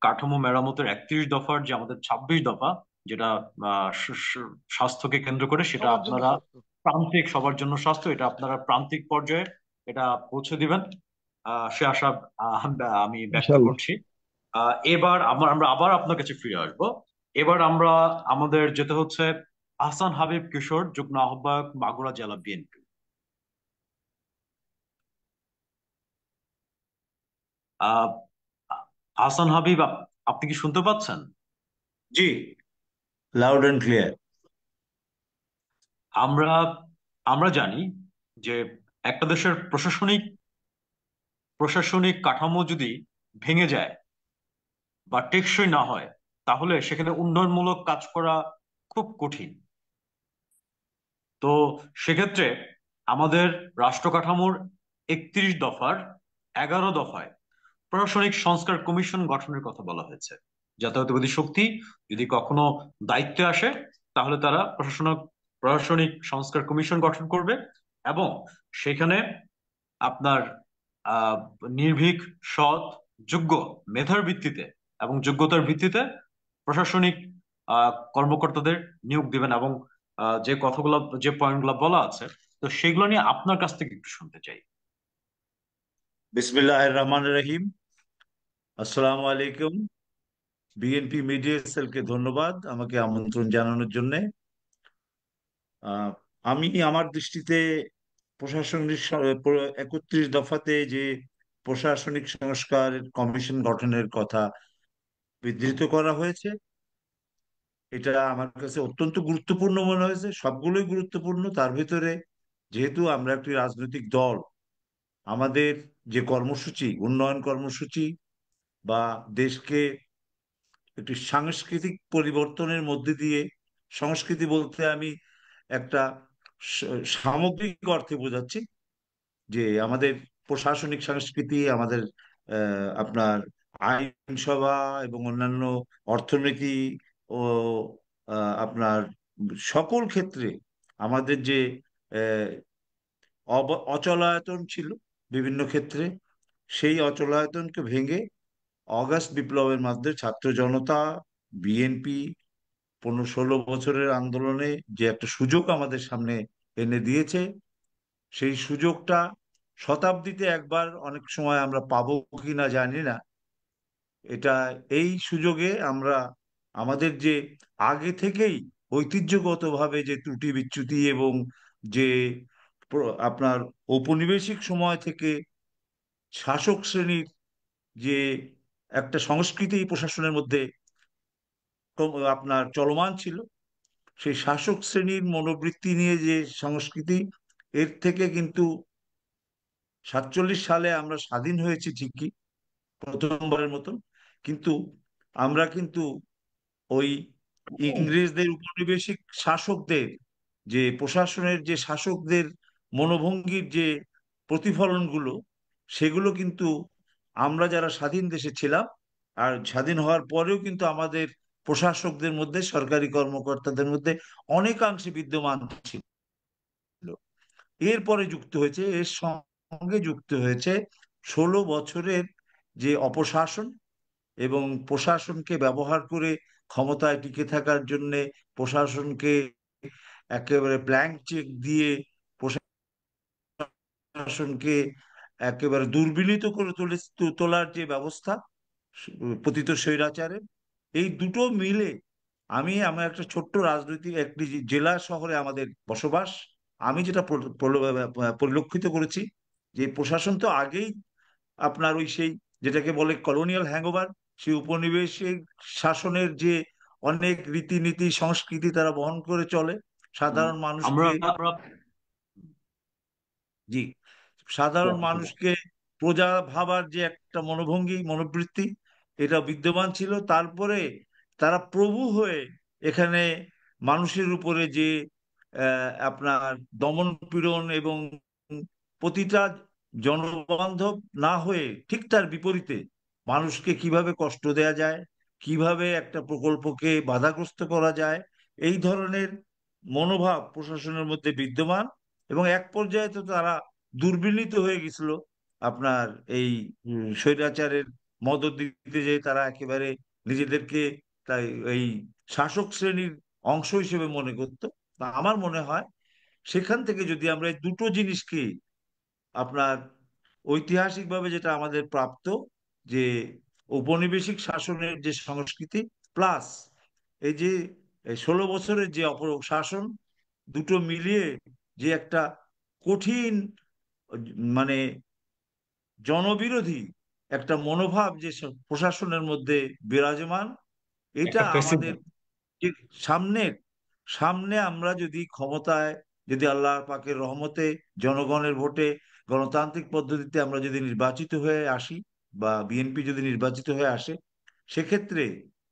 কাঠামো মেরামতের 31 দফার যে আমাদের 26 দফা, যেটা স্বাস্থ্যকে কেন্দ্র করে, সেটা সবার জন্য আপনারা স্বাস্থ্য। প্রান্তিক সবার জন্য স্বাস্থ্য, এটা আপনারা প্রান্তিক পর্যায়ে এটা পৌঁছে দিবেন। সে আশা আহ, আমি ব্যক্ত ইনশাল্লাহ। করছি। এবার আমরা আবার আপনার কাছে ফিরে আসবো। এবার আমরা আমাদের যেতে হচ্ছে আহসান হাবিব কিশোর, যুগ্ম আহ্বায়ক, মাগুরা জেলা বিএনপি। আহ আহসান হাবিব, আপনি কি শুনতে পাচ্ছেন? জি, লাউড অ্যান্ড ক্লিয়ার। আমরা আমরা জানি যে একটা দেশের প্রশাসনিক প্রশাসনিক কাঠামো যদি ভেঙে যায় বা টেকসই না হয়, তাহলে সেখানে উন্নয়নমূলক কাজ করা খুব কঠিন। তো সেক্ষেত্রে আমাদের রাষ্ট্র কাঠামোর 31 দফার 11 দফায় প্রশাসনিক সংস্কার কমিশন গঠনের কথা বলা হয়েছে। জাতীয়তাবাদী শক্তি যদি কখনো দায়িত্বে আসে, তাহলে তারা প্রশাসনিক সংস্কার কমিশন গঠন করবে এবং সেখানে আপনার আহ নির্ভীক, সৎ, যোগ্য, মেধার ভিত্তিতে এবং যোগ্যতার ভিত্তিতে প্রশাসনিক কর্মকর্তাদের নিয়োগ দিবেন। এবং যে কথাগুলো, যে পয়েন্টগুলো বলা আছে, তো সেগুলো নিয়ে আপনার কাছ থেকে একটু শুনতে চাই। বিসমিল্লাহির রহমানির রহিম। আসসালামু আলাইকুম। বিএনপি মিডিয়া সেলকে ধন্যবাদ আমাকে আমন্ত্রণ জানানোর জন্য। আমি আমার দৃষ্টিতে প্রশাসনিক 31 দফাতে যে প্রশাসনিক সংস্কার কমিশন গঠনের কথা বিধৃত করা হয়েছে, এটা আমার কাছে অত্যন্ত গুরুত্বপূর্ণ মনে হয়েছে। সবগুলোই গুরুত্বপূর্ণ। তার ভিতরে যেহেতু আমরা একটি রাজনৈতিক দল, আমাদের যে কর্মসূচি, উন্নয়ন কর্মসূচি বা দেশকে একটি সাংস্কৃতিক পরিবর্তনের মধ্যে দিয়ে, সংস্কৃতি বলতে আমি একটা সামগ্রিক অর্থে বোঝাচ্ছি, যে আমাদের প্রশাসনিক সংস্কৃতি, আমাদের আপনার আইনসভা এবং অন্যান্য অর্থনীতি ও আপনার সকল ক্ষেত্রে আমাদের যে আহ, অচলায়তন ছিল বিভিন্ন ক্ষেত্রে, সেই অচলায়তনকে ভেঙে অগাস্ট বিপ্লবের মাধ্যমে ছাত্র জনতা, বিএনপি 15-16 বছরের আন্দোলনে যে একটা সুযোগ আমাদের সামনে এনে দিয়েছে, সেই সুযোগটা শতাব্দীতে একবার অনেক সময় আমরা পাবো কিনা জানি না। এটা, এই সুযোগে আমরা আমাদের যে আগে থেকেই ঐতিহ্যগতভাবে যে ত্রুটি বিচ্যুতি এবং যে আপনার ঔপনিবেশিক সময় থেকে শাসক শ্রেণীর যে একটা সংস্কৃতি প্রশাসনের মধ্যে আপনার চলমান ছিল। সেই শাসক শ্রেণীর মনোবৃত্তি নিয়ে যে সংস্কৃতি, এর থেকে কিন্তু 47 সালে আমরা স্বাধীন হয়েছি ঠিকই, প্রথমবারের মতন, কিন্তু আমরা কিন্তু ওই ইংরেজদের উপনিবেশিক শাসকদের যে প্রশাসনের যে শাসকদের মনোভঙ্গির যে প্রতিফলনগুলো, সেগুলো কিন্তু আমরা যারা স্বাধীন দেশে ছিলাম আর স্বাধীন হওয়ার পরেও কিন্তু আমাদের প্রশাসকদের মধ্যে, সরকারি কর্মকর্তাদের মধ্যে অনেকাংশে বিদ্যমান ছিল। এরপরে যুক্ত হয়েছে, এর সঙ্গে যুক্ত হয়েছে 16 বছরের যে অপশাসন, এবং প্রশাসনকে ব্যবহার করে ক্ষমতায় টিকে থাকার জন্য প্রশাসনকে একেবারে ব্ল্যাঙ্ক চেক দিয়ে প্রশাসনকে একেবারে দুর্বিনীত করে তোলার যে ব্যবস্থা পতিত স্বৈরাচারের, এই দুটো মিলে আমার একটা ছোট্ট রাজনৈতিক একটি জেলা শহরে আমাদের বসবাস, আমি যেটা পরিলক্ষিত করেছি যে প্রশাসন তো আগেই আপনার ওই সেই যেটাকে বলে কলোনিয়াল হ্যাংওভার, সেই উপনিবেশিক শাসনের যে অনেক রীতিনীতি সংস্কৃতি তারা বহন করে চলে সাধারণ আমরা মানুষকে। জি, সাধারণ মানুষকে প্রজা ভাবার যে একটা মনোভঙ্গি মনোবৃত্তি, এটা বিদ্যমান ছিল। তারপরে তারা প্রভু হয়ে এখানে মানুষের উপরে যে আপনার দমন পীড়ন এবং প্রতিটা জনবান্ধব না হয়ে ঠিক তার বিপরীতে মানুষকে কিভাবে কষ্ট দেয়া যায়, কিভাবে একটা প্রকল্পকে বাধাগ্রস্ত করা যায়, এই ধরনের মনোভাব প্রশাসনের মধ্যে বিদ্যমান। এবং এক পর্যায়ে তো তারা দুর্বিনীত হয়ে গেছিল আপনার এই স্বৈরাচারের মদদ দিতে, যে তারা একেবারে নিজেদেরকে তাই এই শাসক শ্রেণীর অংশ হিসেবে মনে করতো। তা আমার মনে হয় সেখান থেকে যদি আমরা এই দুটো জিনিসকে আপনার ঐতিহাসিকভাবে যেটা আমাদের প্রাপ্ত, যে ঔপনিবেশিক শাসনের যে সংস্কৃতি প্লাস এই যে 16 বছরের যে অপশাসন, দুটো মিলিয়ে যে একটা কঠিন মানে জনবিরোধী একটা মনোভাব যে প্রশাসনের মধ্যে বিরাজমান, এটা একটা আমাদের প্রেসিডেন্ট। যে সামনের সামনে আমরা যদি ক্ষমতায়, যদি আল্লাহ পাকের রহমতে জনগণের ভোটে গণতান্ত্রিক পদ্ধতিতে আমরা যদি নির্বাচিত হয়ে আসি, বা বিএনপি যদি নির্বাচিত হয়ে আসে, সেক্ষেত্রে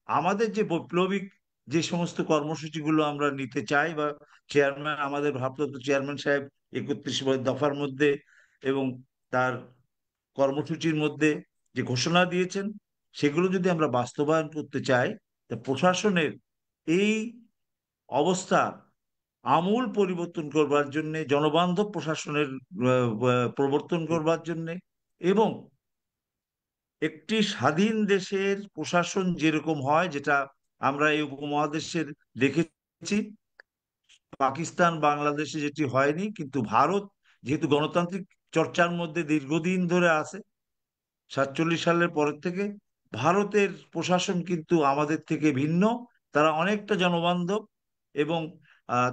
আমাদের যে বৈপ্লবিক যে সমস্ত কর্মসূচিগুলো আমরা নিতে চাই, বা চেয়ারম্যান, আমাদের ভারপ্রাপ্ত চেয়ারম্যান সাহেব 31 দফার মধ্যে এবং তার কর্মসূচির মধ্যে যে ঘোষণা দিয়েছেন, সেগুলো যদি আমরা বাস্তবায়ন করতে চাই, তা প্রশাসনের এই অবস্থা আমূল পরিবর্তন করবার জন্য, জনবান্ধব প্রশাসনের প্রবর্তন করবার জন্য, এবং একটি স্বাধীন দেশের প্রশাসন যেরকম হয়, যেটা আমরা এই উপমহাদেশের দেখেছি, পাকিস্তান বাংলাদেশে যেটি হয়নি, কিন্তু ভারত যেহেতু গণতান্ত্রিক চর্চার মধ্যে দীর্ঘদিন ধরে আছে, 47 সালের পরের থেকে ভারতের প্রশাসন কিন্তু আমাদের থেকে ভিন্ন। তারা অনেকটা জনবান্ধব, এবং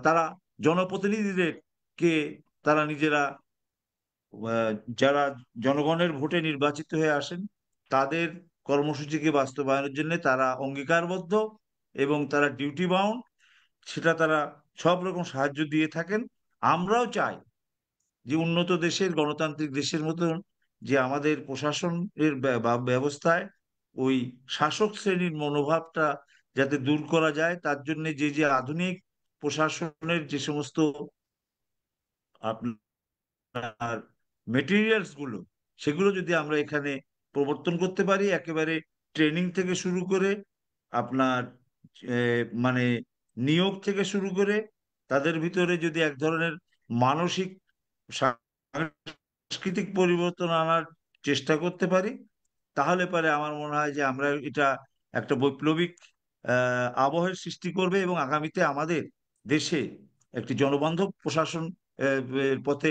তারা জনপ্রতিনিধিদের কে তারা নিজেরা যারা জনগণের ভোটে নির্বাচিত হয়ে আসেন, তাদের কর্মসূচিকে বাস্তবায়নের জন্য তারা অঙ্গীকারবদ্ধ এবং তারা ডিউটি বাউন্ড, সেটা তারা সব রকম সাহায্য দিয়ে থাকেন। আমরাও চাই যে উন্নত দেশের, গণতান্ত্রিক দেশের মতন, যে আমাদের প্রশাসনের ব্যবস্থায় ওই শাসক শ্রেণীর মনোভাবটা যাতে দূর করা যায়, তার জন্য যে যে আধুনিক প্রশাসনের যে সমস্ত আপনার মেটেরিয়ালস গুলো, সেগুলো যদি আমরা এখানে প্রবর্তন করতে পারি, একেবারে ট্রেনিং থেকে শুরু করে আপনার মানে নিয়োগ থেকে শুরু করে, তাদের ভিতরে যদি এক ধরনের মানসিক সাংস্কৃতিক পরিবর্তন আনার চেষ্টা করতে পারি, তাহলে পরে আমার মনে হয় যে আমরা এটা একটা বৈপ্লবিক আবহের সৃষ্টি করবে, এবং আগামীতে আমাদের দেশে একটি জনবান্ধব প্রশাসন এর পথে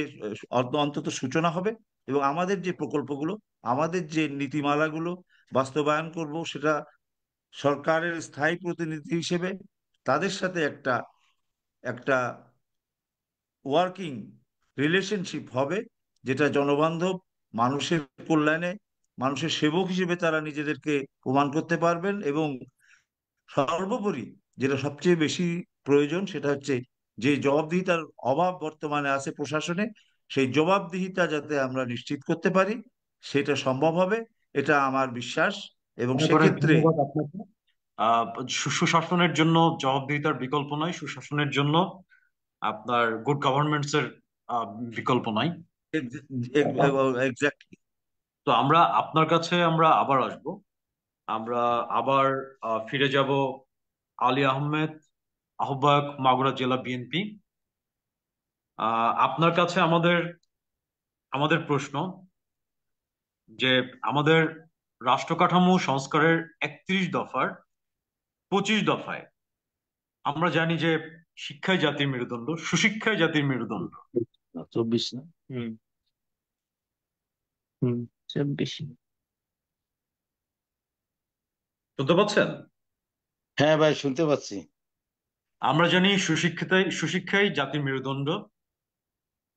অন্তত সূচনা হবে। এবং আমাদের যে প্রকল্পগুলো, আমাদের যে নীতিমালাগুলো বাস্তবায়ন করব, সেটা সরকারের স্থায়ী প্রতিনিধি হিসেবে তাদের সাথে একটা একটা ওয়ার্কিং রিলেশনশিপ হবে, যেটা জনবান্ধব, মানুষের কল্যাণে মানুষের সেবক হিসেবে তারা নিজেদেরকে প্রমাণ করতে পারবেন। এবং সর্বোপরি যেটা সবচেয়ে বেশি প্রয়োজন সেটা হচ্ছে যে জবাবদিহিতার অভাব বর্তমানে আছে প্রশাসনে, সেই জবাবদিহিতা যাতে আমরা নিশ্চিত করতে পারি সেটা সম্ভব হবে, এটা আমার বিশ্বাস। এবং অনেক অনেক সেক্ষেত্রে ধন্যবাদ আপনাকে। আহ সুশাসনের জন্য জবাবদিহিতার বিকল্প নয়, সুশাসনের জন্য আপনার গুড গভর্নমেন্টস এর বিকল্প নাই। এক্স্যাক্টলি। তো আমরা আপনার কাছে আমরা আবার আসব, আমরা আবার ফিরে যাব। আলী আহমেদ, আহ্বায়ক, মাগুরা জেলা বিএনপি। আপনার কাছে আমাদের আমাদের প্রশ্ন যে আমাদের রাষ্ট্র কাঠামো সংস্কারের 31 দফার 25 দফায় আমরা জানি যে শিক্ষাই জাতির মেরুদণ্ড, সুশিক্ষাই জাতির মেরুদণ্ড। 24 না? হুম 26। শুনতে পাচ্ছেন? হ্যাঁ ভাই, শুনতে পাচ্ছি। আমরা জানি সুশিক্ষাই জাতির মেরুদণ্ড।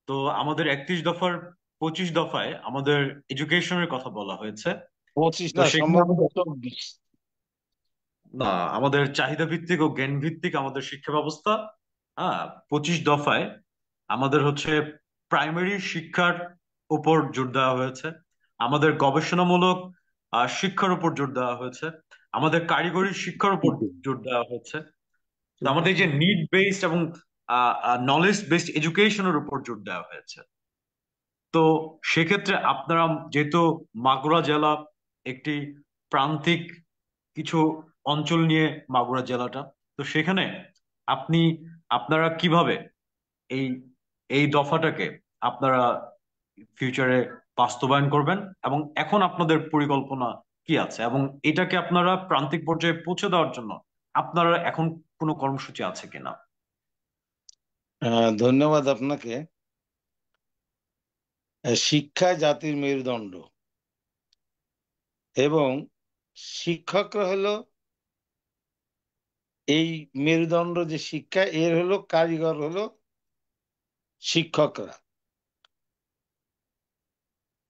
তো আমাদের 31 দফার 25 দফায় আমাদের এডুকেশনের কথা বলা হয়েছে। 25 তো না, সেখানে সম্ভবত আমাদের 24। না, আমাদের চাহিদা ভিত্তিক ও জ্ঞান ভিত্তিক আমাদের শিক্ষা ব্যবস্থা। হ্যাঁ, 25 দফায় আমাদের হচ্ছে প্রাইমারি শিক্ষার উপর জোর দেওয়া হয়েছে, আমাদের গবেষণামূলক শিক্ষার উপর জোর দেওয়া হয়েছে, আমাদের কারিগরি শিক্ষার উপর জোর দেওয়া হয়েছে। তো আমাদের এই যে নিড বেসড এবং নলেজ বেসড এডুকেশনের উপর জোর দেওয়া হয়েছে। তো সেক্ষেত্রে আপনারা যেহেতু মাগুরা জেলা একটি প্রান্তিক কিছু অঞ্চল নিয়ে মাগুরা জেলাটা, তো সেখানে আপনি আপনারা কিভাবে এই এই দফাটাকে আপনারা ফিউচারে বাস্তবায়ন করবেন এবং এখন আপনাদের পরিকল্পনা কি আছে, এবং এটাকে আপনারা প্রান্তিক পর্যায়ে পৌঁছে দেওয়ার জন্য আপনারা এখন কোনো কর্মসূচি আছে কিনা? ধন্যবাদ আপনাকে। শিক্ষা জাতির মেরুদণ্ড, এবং শিক্ষকরা হলো এই মেরুদণ্ড। যে শিক্ষা, এর হলো কারিগর হলো শিক্ষকরা।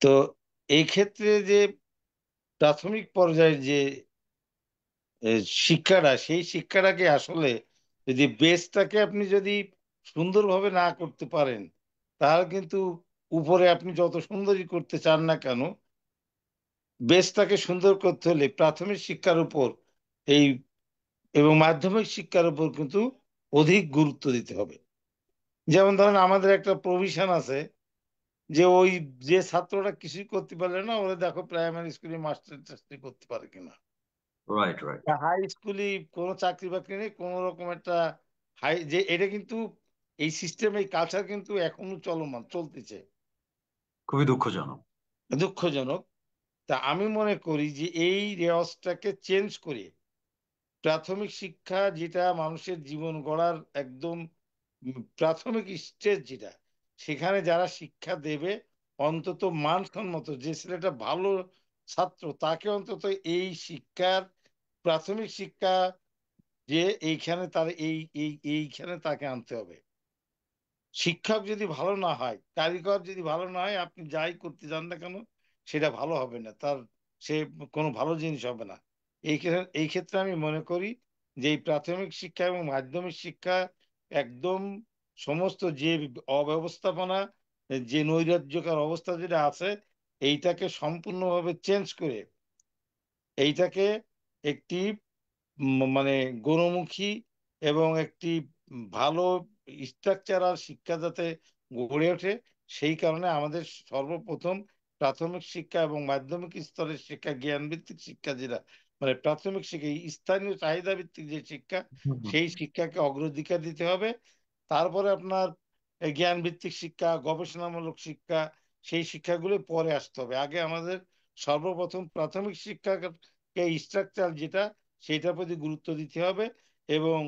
তো এই ক্ষেত্রে যে প্রাথমিক পর্যায়ের যে শিক্ষাটা, সেই শিক্ষাটাকে আসলে যদি বেসটাকে আপনি যদি সুন্দরভাবে না করতে পারেন, তাহলে কিন্তু উপরে আপনি যত সুন্দরই করতে চান না কেন, বেসটাকে সুন্দর করতে হলে প্রাথমিক শিক্ষার উপর এই এবং মাধ্যমিক শিক্ষার উপর কিন্তু অধিক গুরুত্ব দিতে হবে। যেমন ধরেন, আমাদের একটা প্রভিশন আছে যে ওই যে ছাত্রটা কিছুই করতে পারলে না, ওরা দেখো প্রাইমারি স্কুলে মাস্টার টাস্টারি করতে পারে কিনা। Right, right. হাই স্কুলে কোনো চাকরি বাকরি নেই, কোন রকম একটা হাই, যে এটা কিন্তু এই সিস্টেম, এই কালচার কিন্তু এখনো চলমান চলতেছে। খুবই দুঃখজনক। দুঃখজনক। তা আমি মনে করি যে এই রেওয়াজটাকে চেঞ্জ করে প্রাথমিক শিক্ষা, যেটা মানুষের জীবন গড়ার একদম প্রাথমিক স্টেজ, যেটা সেখানে যারা শিক্ষা দেবে, অন্তত মানসম্মত, যে ছেলেটা ভালো ছাত্র তাকে অন্তত এই শিক্ষার প্রাথমিক শিক্ষা, যে এইখানে তার এইখানে তাকে আনতে হবে। শিক্ষক যদি ভালো না হয়, কারিগর যদি ভালো না হয়, আপনি যাই করতে যান না কেন সেটা ভালো হবে না, তার সে কোনো ভালো জিনিস হবে না। এই ক্ষেত্রে আমি মনে করি যে এই প্রাথমিক শিক্ষা এবং মাধ্যমিক শিক্ষা একদম সমস্ত যে অব্যবস্থাপনা, যে নৈরাজ্যকর অবস্থা যেটা আছে, এইটাকে সম্পূর্ণভাবে চেঞ্জ করে এইটাকে একটি মানে গণমুখী এবং একটি ভালো স্ট্রাকচারাল শিক্ষা যাতে গড়ে ওঠে, সেই কারণে আমাদের সর্বপ্রথম প্রাথমিক শিক্ষা এবং মাধ্যমিক স্তরের শিক্ষা, জ্ঞান ভিত্তিক শিক্ষা, যেটা মানে প্রাথমিক শিক্ষা, এই স্থানীয় চাহিদা ভিত্তিক যে শিক্ষা, হুম, হুম। সেই শিক্ষাকে অগ্রাধিকার দিতে হবে। তারপরে আপনার এই জ্ঞান ভিত্তিক শিক্ষা, গবেষণামূলক শিক্ষা, সেই শিক্ষাগুলো পরে আসতে হবে। আগে আমাদের সর্বপ্রথম প্রাথমিক শিক্ষাকে স্ট্রাকচার যেটা, সেটার প্রতি গুরুত্ব দিতে হবে। এবং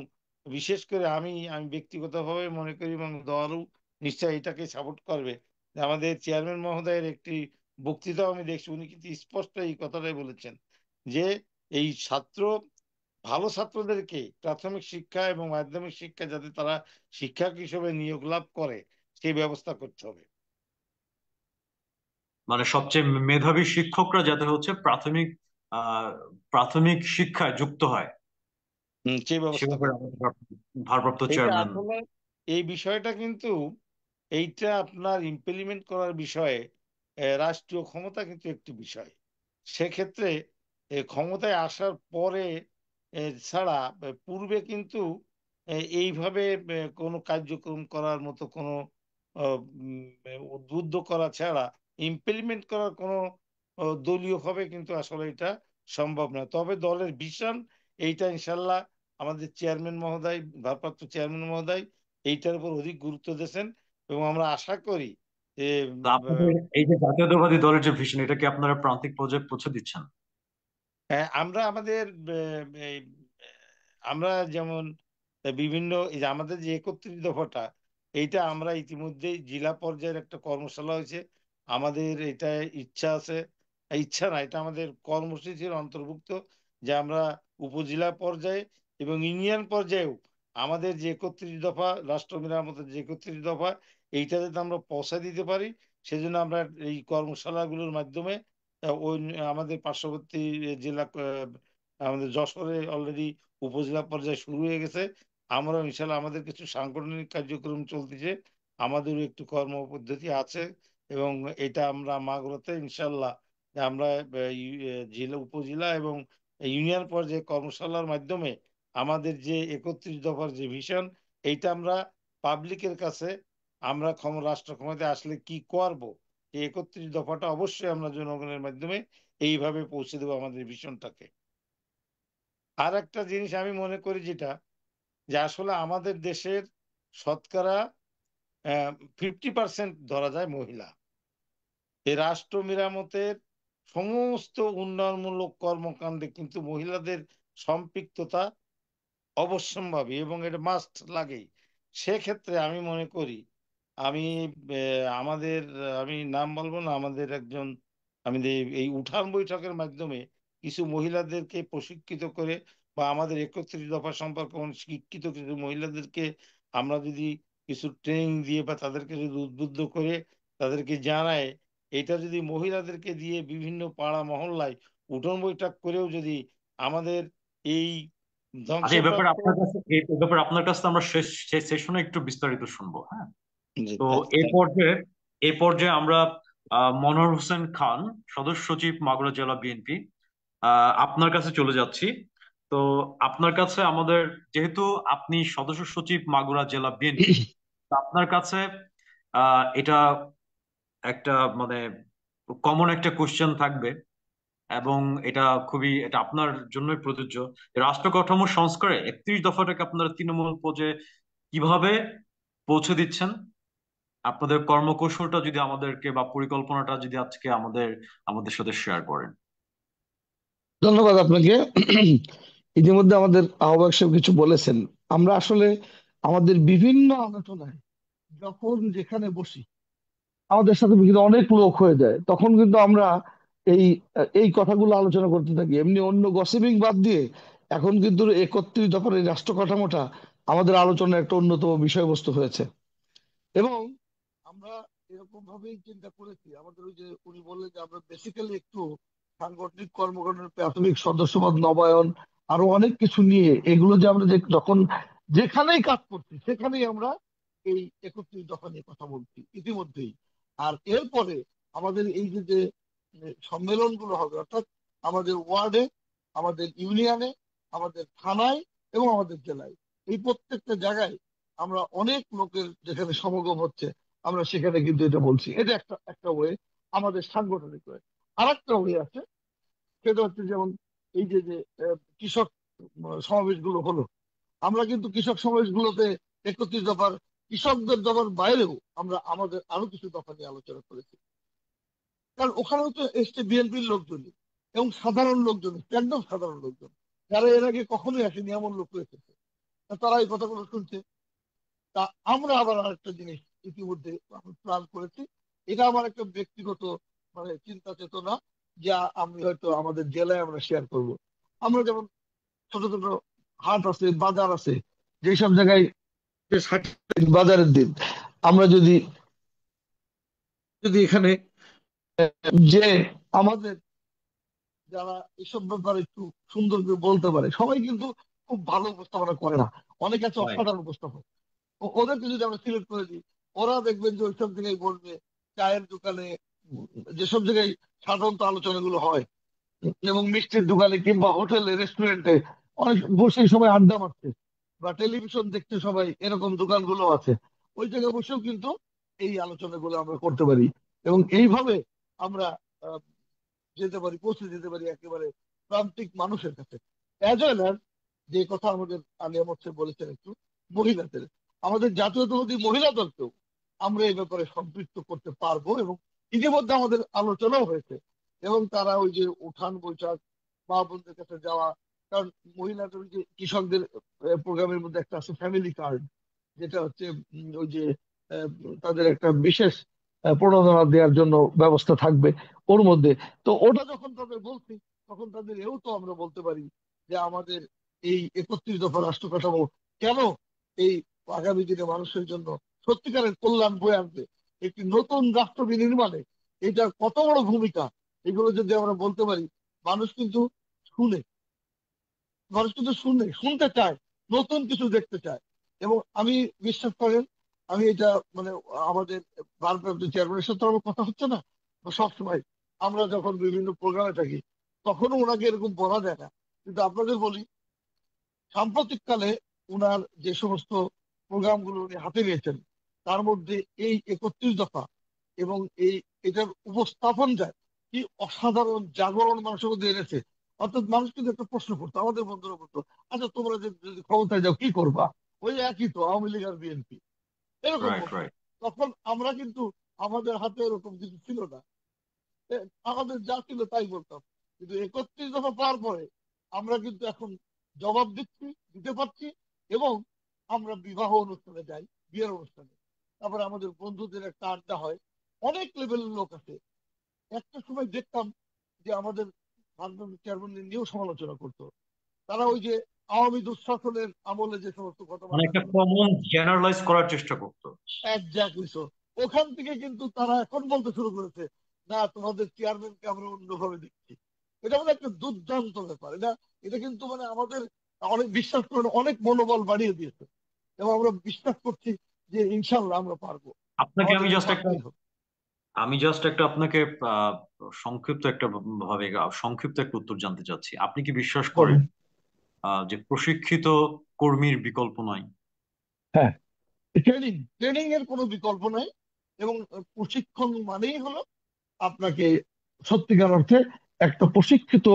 বিশেষ করে আমি আমি ব্যক্তিগতভাবে মনে করি, এবং দলও নিশ্চয়ই এটাকে সাপোর্ট করবে, যে আমাদের চেয়ারম্যান মহোদয়ের একটি বক্তৃতাও আমি দেখছি, উনি কিন্তু স্পষ্ট এই কথাটাই বলেছেন যে এই ভালো ছাত্রদেরকে প্রাথমিক শিক্ষা এবং মাধ্যমিক শিক্ষা যাতে তারা শিক্ষক হিসেবে নিয়োগ লাভ করে, সেই ব্যবস্থা করতে হবে। মানে সবচেয়ে মেধাবী শিক্ষকরা যাতে হচ্ছে আহ প্রাথমিক শিক্ষায় যুক্ত হয়, সেই সে ব্যবস্থা ব্যাপারে করতে আমাদের হবে। ভারপ্রাপ্ত এটা চেয়ারম্যান। আসলে এই বিষয়টা কিন্তু এইটা আপনার ইমপ্লিমেন্ট করার বিষয়ে রাষ্ট্রীয় ক্ষমতা কিন্তু একটি বিষয়। সেক্ষেত্রে ক্ষমতায় আসার পরে ছাড়া পূর্বে কিন্তু এইভাবে কোনো কার্যক্রম করার মতো কোনো উদ্বুদ্ধ করা ছাড়া ইমপ্লিমেন্ট করার কোনো দলীয়ভাবে কিন্তু আসলে এটা সম্ভব না। তবে দলের ভিশন এইটা ইনশাল্লাহ আমাদের চেয়ারম্যান মহোদয়, ভারপ্রাপ্ত চেয়ারম্যান মহোদয় এইটার উপর অধিক গুরুত্ব দিয়েছেন এবং আমরা আশা করি যে তো আপনাদের এই যে জাতীয়তাবাদী দলের যে ভিশন, এটা কি আপনারা প্রান্তিক পর্যায়ে পৌঁছে দিচ্ছেন? আমরা আমাদের এই, আমরা যেমন বিভিন্ন এই যে আমাদের যে 31 দফাটা, এইটা আমরা ইতিমধ্যেই জেলা পর্যায়ের একটা কর্মশালা হয়েছে। আমাদের এটা ইচ্ছা আছে, ইচ্ছা না, এটা আমাদের কর্মসূচির অন্তর্ভুক্ত যে আমরা উপজেলা পর্যায়ে এবং ইউনিয়ন পর্যায়েও আমাদের যে 31 দফা রাষ্ট্র মেরামতের যে 31 দফা, এইটা যাতে আমরা পৌঁছা দিতে পারি, সেজন্য আমরা এই কর্মশালাগুলোর মাধ্যমে ওই আমাদের পার্শ্ববর্তী জেলা আমাদের যশোরে অলরেডি উপজেলা পর্যায়ে শুরু হয়ে গেছে। আমরা ইনশাল্লাহ আমাদের কিছু সাংগঠনিক কার্যক্রম চলতেছে, আমাদেরও একটু কর্মপদ্ধতি আছে এবং এটা আমরা মাগুরাতে ইনশাল্লাহ আমরা জেলা উপজেলা এবং ইউনিয়ন পর্যায়ে কর্মশালার মাধ্যমে আমাদের যে 31 দফার যে ভিশন, এইটা আমরা পাবলিকের কাছে আমরা রাষ্ট্র ক্ষমতায় আসলে কি করব, এই 31 দফাটা অবশ্যই আমরা জনগণের মাধ্যমে এইভাবে পৌঁছে দেবো আমাদের ভিশনটাকে। আর একটা জিনিস আমি মনে করি যেটা, যে আসলে আমাদের দেশের শতকরা 50% ধরা যায় মহিলা। এই রাষ্ট্র মেরামতের সমস্ত উন্নয়নমূলক কর্মকাণ্ডে কিন্তু মহিলাদের সম্পৃক্ততা অবশ্যম্ভাবী এবং এটা মাস্ট লাগেই। সেক্ষেত্রে আমি মনে করি আমি আমাদের আমি নাম বলবো না, আমাদের একজন আমাদের এই উঠান বৈঠকের মাধ্যমে কিছু মহিলাদেরকে প্রশিক্ষিত করে বা আমাদের 31 দফা সম্পর্কে শিক্ষিত কিছু মহিলাদেরকে আমরা যদি কিছু ট্রেনিং দিয়ে বা তাদেরকে যদি উদ্বুদ্ধ করে তাদেরকে জানায়, এটা যদি মহিলাদেরকে দিয়ে বিভিন্ন পাড়া মহল্লায় উঠোন বৈঠক করেও যদি আমাদের এই আচ্ছা, ধ্বংসপ্রাপ্ত এই ব্যাপারে আপনার কাছে তো আমরা শেষ সেশনে একটু বিস্তারিত শুনবো, হ্যাঁ। জি, তো আচ্ছা, এই পর্যায়ে আমরা মনোয়ার হোসেন খান, সদস্য সচিব মাগুরা জেলা বিএনপি, আপনার কাছে চলে যাচ্ছি। তো আপনার কাছে আমাদের, যেহেতু আপনি সদস্য সচিব মাগুরা জেলা বিএনপি, আপনার কাছে এটা একটা মানে কমন একটা কোশ্চেন থাকবে এবং এটা আপনার জন্যই প্রযোজ্য। রাষ্ট্র কাঠামো সংস্কারে 31 দফাটাকে আপনারা তৃণমূল পর্যায়ে কিভাবে পৌঁছে দিচ্ছেন? আপনাদের কর্মকৌশলটা যদি আমাদেরকে বা পরিকল্পনাটা যদি আজকে আমাদের সাথে শেয়ার করেন। ধন্যবাদ আপনাকে। ইতিমধ্যে আমাদের আহ্বায়ক সাহেব কিছু বলেছেন। আমরা আসলে আমাদের বিভিন্ন আলোচনায় যখন যেখানে বসি আমাদের সাথে কিন্তু অনেক লোক হয়ে যায়, তখন কিন্তু আমরা এই এই কথাগুলো আলোচনা করতে থাকি। এমনি অন্য গসিপিং বাদ দিয়ে এখন কিন্তু 31 দফার এই রাষ্ট্র কাঠামোটা আমাদের আলোচনার একটা অন্যতম বিষয়বস্তু হয়েছে। এবং আমরা এরকম ভাবেই চিন্তা করেছি, আমাদের ওই যে উনি বললেন যে আমরা বেসিক্যালি একটু সাংগঠনিক কর্মকাণ্ডের প্রাথমিক সদস্যপদ নবায়ন আরো অনেক কিছু নিয়ে এগুলো যে আমরা যখন যেখানেই কাজ করছি সেখানেই আমরা এই 31 দফা নিয়ে কথা বলছি ইতিমধ্যেই। আর এরপরে আমাদের এই যে যে সম্মেলনগুলো হবে, অর্থাৎ আমাদের ওয়ার্ডে, আমাদের ইউনিয়নে, আমাদের থানায় এবং আমাদের জেলায়, এই প্রত্যেকটা জায়গায় আমরা অনেক লোকের যেখানে সমাগম হচ্ছে আমরা সেখানে কিন্তু এটা বলছি। এটা একটা একটা ওয়ে, আমাদের সাংগঠনিক ওয়ে। আর একটা ওয়ে আছে, সেটা হচ্ছে যেমন এই যে যে কৃষক সমাবেশগুলো হলো, আমরা কিন্তু কৃষক সমাবেশগুলোতে 31 দফার কৃষকদের দফার বাইরেও আমরা আমাদের আরো কিছু দফা নিয়ে আলোচনা করেছি। কারণ ওখানেও তো এসছে বিএনপির লোকজনই এবং সাধারণ লোকজন, একদম সাধারণ লোকজন যারা এর আগে কখনোই আসেনি এমন লোক এসেছে, তারা এই কথাগুলো শুনছে। তা আমরা আবার আরেকটা জিনিস ইতিমধ্যে প্ল্যান করেছি, এটা আমার একটা ব্যক্তিগত মানে চিন্তা চেতনা, যা আমি হয়তো আমাদের জেলায় আমরা শেয়ার করব। আমরা যেমন ছোট ছোট হাট আছে, বাজার আছে, যেসব জায়গায় বেশ বাজারের দিন আমরা যদি যদি এখানে যে আমাদের যারা এসব ব্যাপারে একটু সুন্দর করে বলতে পারে, সবাই কিন্তু খুব ভালো উপস্থাপনা করে না, অনেকে আছে রাইট। অসাধারণ উপস্থাপক। ওদেরকে যদি আমরা সিলেক্ট করে দিই, ওরা দেখবেন যে ওইসব জায়গায় বলবে, চায়ের দোকানে, উম, যেসব জায়গায় সাধারণত আলোচনাগুলো হয়, এবং মিষ্টির দোকানে কিংবা হোটেলে রেস্টুরেন্টে অনেক বসে সবাই আড্ডা মারছে, বা টেলিভিশন দেখতে সবাই, এরকম দোকানগুলো আছে, ওই জায়গায় বসেও কিন্তু এই আলোচনাগুলো আমরা করতে পারি। এবং এইভাবে আমরা আহ, যেতে পারি, পৌঁছে যেতে পারি একেবারে প্রান্তিক মানুষের কাছে। অ্যাজ ওয়েল অ্যাজ, যে কথা আমাদের আলিয়া মোর্শেদ বলেছেন একটু, মহিলাদের, আমাদের জাতীয়তাবাদী মহিলা দলকেও আমরা এই ব্যাপারে সম্পৃক্ত করতে পারবো। এবং ইতিমধ্যে আমাদের আলোচনাও হয়েছে, এবং তারা ওই যে উঠান বৈঠক, মা বোনদের কাছে যাওয়া, কারণ মহিলাদের ওই যে কৃষকদের প্রোগ্রামের মধ্যে একটা আছে ফ্যামিলি কার্ড, যেটা হচ্ছে ওই যে আহ, তাদের একটা বিশেষ প্রণোদনা দেওয়ার জন্য ব্যবস্থা থাকবে ওর মধ্যে। তো ওটা যখন তাদের বলছি, তখন তাদের এও তো আমরা বলতে পারি যে আমাদের এই 31 দফা রাষ্ট্র কাঠামো কেন এই আগামী দিনে মানুষের জন্য সত্যিকারের কল্যাণ বয়ে আনবে, একটি নতুন রাষ্ট্র বিনির্মাণে এটার কত বড় ভূমিকা, এগুলো যদি আমরা বলতে পারি, মানুষ কিন্তু শুনে, মানুষ কিন্তু শুনে, শুনতে চায়, নতুন কিছু দেখতে চায়। এবং আমি, বিশ্বাস করেন, আমি এটা মানে আমাদের ভারপ্রাপ্ত চেয়ারম্যানের সাথে আমার কথা হচ্ছে না সব সময়, আমরা যখন বিভিন্ন প্রোগ্রামে থাকি, তখনও ওনাকে এরকম বলা যায় না, কিন্তু আপনাদের বলি, সাম্প্রতিককালে উনার যে সমস্ত প্রোগ্রামগুলো উনি হাতে নিয়েছেন, তার মধ্যে এই 31 দফা এবং এটার উপস্থাপন যায় কি অসাধারণ জাগরণ মানুষের মধ্যে এনেছে। অর্থাৎ মানুষ কিন্তু একটা প্রশ্ন করতো, আমাদের বন্ধুরা বলতো, আচ্ছা তোমরা যদি ক্ষমতায় যাও কি করবা? ওই একই তো, আওয়ামী লীগ আর বিএনপি, এরকম রাইট। বলতো। রাইট। তখন আমরা কিন্তু, আমাদের হাতে এরকম কিছু ছিল না, এ, আমাদের যা ছিল তাই বলতাম। কিন্তু 31 দফা পাওয়ার পরে আমরা কিন্তু এখন জবাব দিচ্ছি, দিতে পারছি। এবং আমরা বিবাহ অনুষ্ঠানে যাই, বিয়ের অনুষ্ঠানে, তারপরে আমাদের বন্ধুদের একটা আড্ডা হয়, অনেক লেভেলের লোক আছে। একটা সময় দেখতাম যে আমাদের চেয়ারম্যান নিয়েও সমালোচনা করতো, তারা ওই যে আওয়ামী দুঃশাসনের আমলে যে সমস্ত মানে একটা কথাবার্তাগুলো। কমন জেনারেলাইজ করার চেষ্টা করতো। Exactly so. ওখান থেকে কিন্তু তারা এখন বলতে শুরু করেছে, না তোমাদের চেয়ারম্যানকে আমরা অন্যভাবে দেখছি। এটা মানে একটা দুর্দান্ত ব্যাপার। এটা এটা কিন্তু মানে আমাদের অনেক, বিশ্বাস করেন, অনেক মনোবল বাড়িয়ে দিয়েছে। এবং আমরা বিশ্বাস করছি যে ইনশাল্লাহ আমরা পারবো, আপনাকে আমাদের আমি এটা জাস্ট একটা পারতেই হবে। আমি জাস্ট একটা আপনাকে আহ, সংক্ষিপ্ত একটা ভাবে সংক্ষিপ্ত একটা উত্তর জানতে চাচ্ছি। আপনি কি বিশ্বাস করেন বলেন। যে প্রশিক্ষিত কর্মীর বিকল্প নয়? হ্যাঁ, ট্রেনিং, ট্রেনিং এর কোনো বিকল্প নাই। এবং প্রশিক্ষণ মানেই হলো আপনাকে সত্যিকার অর্থে একটা প্রশিক্ষিত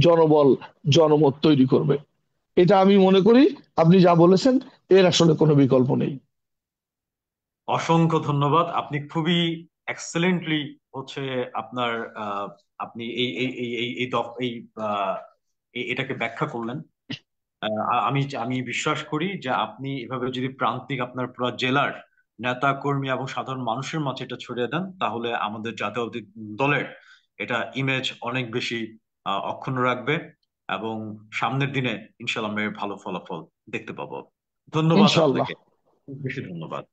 জনবল, জনমত তৈরি করবে। এটা আমি মনে করি, আপনি যা বলেছেন, এর আসলে কোনো বিকল্প নেই। অসংখ্য ধন্যবাদ। আপনি খুবই এক্সেলেন্টলি হচ্ছে আপনার আহ, আপনি এই এই এই এই এই আহ, এটাকে ব্যাখ্যা করলেন। আমি আমি বিশ্বাস করি যে আপনি এভাবে যদি প্রান্তিক আপনার পুরো জেলার নেতা কর্মী এবং সাধারণ মানুষের মাঝে এটা ছড়িয়ে দেন, তাহলে আমাদের জাতীয়তাবাদী দলের এটা ইমেজ অনেক বেশি অক্ষুণ্ণ রাখবে, এবং সামনের দিনে ইনশাল্লাহ আমরা এর ভালো ফলাফল দেখতে পাবো। ধন্যবাদ ইনশাআল্লাহ। আপনাকে, খুব বেশি ধন্যবাদ।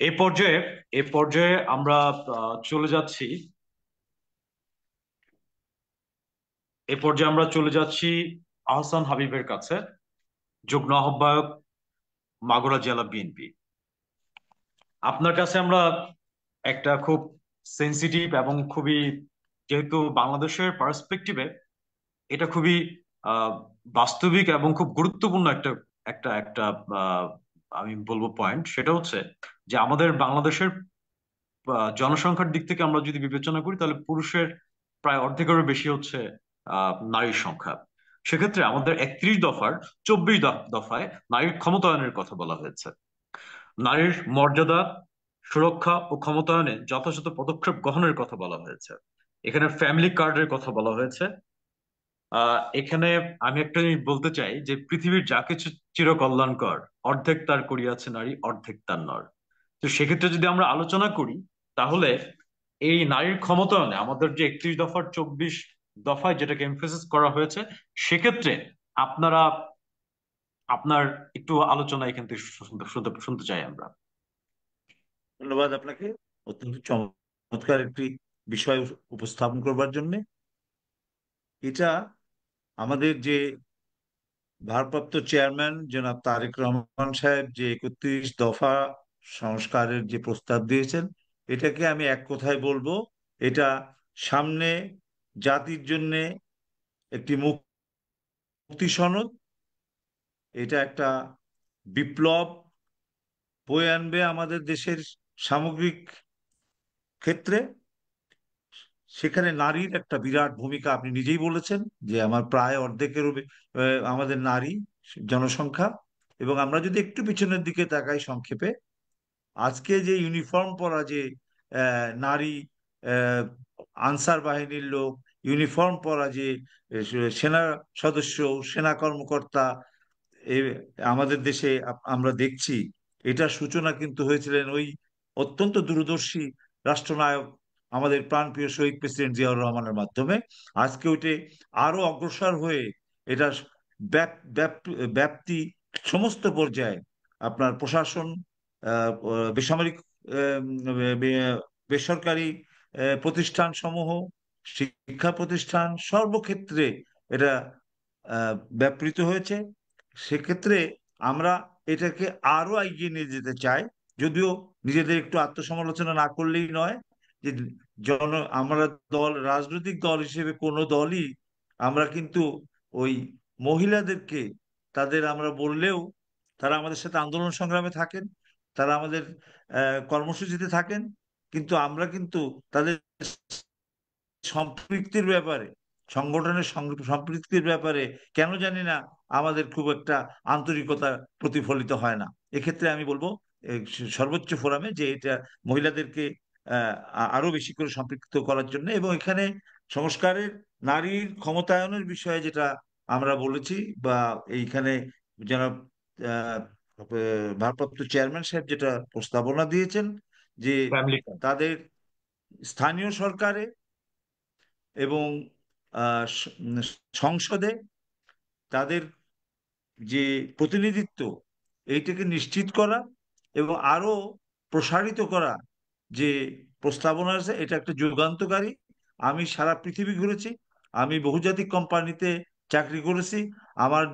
এই পর্যায়ে এই পর্যায়ে আমরা চলে যাচ্ছি চলে যাচ্ছি আহসান হাবিবের কাছে, যুগ্ম আহ্বায়ক, মাগুরা জেলা বিএনপি। আপনার কাছে আমরা একটা খুব সেনসিটিভ এবং খুবই, যেহেতু বাংলাদেশের পার্সপেক্টিভে এটা খুবই আহ, বাস্তবিক এবং খুব গুরুত্বপূর্ণ একটা একটা একটা আহ, আমি বলবো পয়েন্ট, সেটা হচ্ছে যে আমাদের বাংলাদেশের জনসংখ্যার দিক থেকে আমরা যদি বিবেচনা করি, তাহলে পুরুষের প্রায় অর্ধেকেরও বেশি হচ্ছে নারীর সংখ্যা। সেক্ষেত্রে আমাদের 31 দফার 24 দফায় নারীর ক্ষমতায়নের কথা বলা হয়েছে। নারীর মর্যাদা, সুরক্ষা ও ক্ষমতায়নে যথাযথ পদক্ষেপ গ্রহণের কথা বলা হয়েছে। এখানে ফ্যামিলি কার্ডের কথা বলা হয়েছে। এখানে আমি একটা জিনিস বলতে চাই যে পৃথিবীর যা কিছু চিরকল্যাণকর, অর্ধেক তার করিয়াছে নারী, অর্ধেক তার নর। তো সেক্ষেত্রে যদি আমরা আলোচনা করি, তাহলে এই নারীর ক্ষমতায়নে আমাদের যে 31 দফার 24 দফায় যেটাকে এমফেসিস করা হয়েছে, সেক্ষেত্রে আপনারা আপনার একটু আলোচনা এখান থেকে শুনতে শুনতে শুনতে চাই আমরা। ধন্যবাদ আপনাকে। অত্যন্ত চমৎকার একটি বিষয় উপস্থাপন করবার জন্য। এটা আমাদের যে ভারপ্রাপ্ত চেয়ারম্যান জনাব তারেক রহমান সাহেব যে 31 দফা সংস্কারের যে প্রস্তাব দিয়েছেন, এটাকে আমি এক কথায় বলবো, এটা সামনে জাতির জন্য একটি মুক্তি সনদ। এটা একটা বিপ্লব বয়ে আনবে আমাদের দেশের সামগ্রিক ক্ষেত্রে। সেখানে নারীর একটা বিরাট ভূমিকা, আপনি নিজেই বলেছেন যে আমার প্রায় অর্ধেকেরও আমাদের নারী জনসংখ্যা। এবং আমরা যদি একটু পিছনের দিকে তাকাই সংক্ষেপে, আজকে যে ইউনিফর্ম পরা যে নারী আহ, আনসার বাহিনীর লোক, ইউনিফর্ম পরা যে সেনা সদস্য, সেনা কর্মকর্তা এই আমাদের দেশে আমরা দেখছি, এটার সূচনা কিন্তু হয়েছিলেন ওই অত্যন্ত দূরদর্শী রাষ্ট্রনায়ক আমাদের প্রাণপ্রিয় শহীদ প্রেসিডেন্ট জিয়াউর রহমানের মাধ্যমে। আজকে ওইটা আরো অগ্রসর হয়ে এটা ব্যাপ্তি সমস্ত পর্যায়ে, আপনার প্রশাসন, বেসামরিক, বেসরকারি প্রতিষ্ঠান সমূহ, শিক্ষা প্রতিষ্ঠান, সর্বক্ষেত্রে এটা ব্যাপৃত হয়েছে। সেক্ষেত্রে আমরা এটাকে আরো এগিয়ে নিয়ে যেতে চাই, যদিও নিজেদের একটু আত্মসমালোচনা না করলেই নয় যে জন আমরা রাজনৈতিক দল হিসেবে কোনো দলই আমরা কিন্তু ওই মহিলাদেরকে, তাদের আমরা বললেও তারা আমাদের সাথে আন্দোলন সংগ্রামে থাকেন, তারা আমাদের কর্মসূচিতে থাকেন, কিন্তু আমরা কিন্তু তাদের সম্পৃক্তির ব্যাপারে, সংগঠনের সম্পৃক্তির ব্যাপারে কেন জানি না আমাদের খুব একটা আন্তরিকতা প্রতিফলিত হয় না। এক্ষেত্রে আমি বলবো সর্বোচ্চ ফোরামে যে এটা মহিলাদেরকে আরো বেশি করে সম্পৃক্ত করার জন্য, এবং এখানে সংস্কারের নারীর ক্ষমতায়নের বিষয়ে যেটা আমরা বলেছি, বা এইখানে যারা আহ, ভারপ্রাপ্ত চেয়ারম্যান সাহেব যেটা প্রস্তাবনা দিয়েছেন, যে ফ্যামিলি। তাদের স্থানীয় সরকারে এবং সংসদে তাদের যে প্রতিনিধিত্ব, এইটাকে নিশ্চিত করা এবং আরো প্রসারিত করা যে প্রস্তাবনা আছে, এটা একটা যুগান্তকারী। আমি সারা পৃথিবী ঘুরেছি, আমি বহুজাতিক কোম্পানিতে চাকরি করেছি। আমার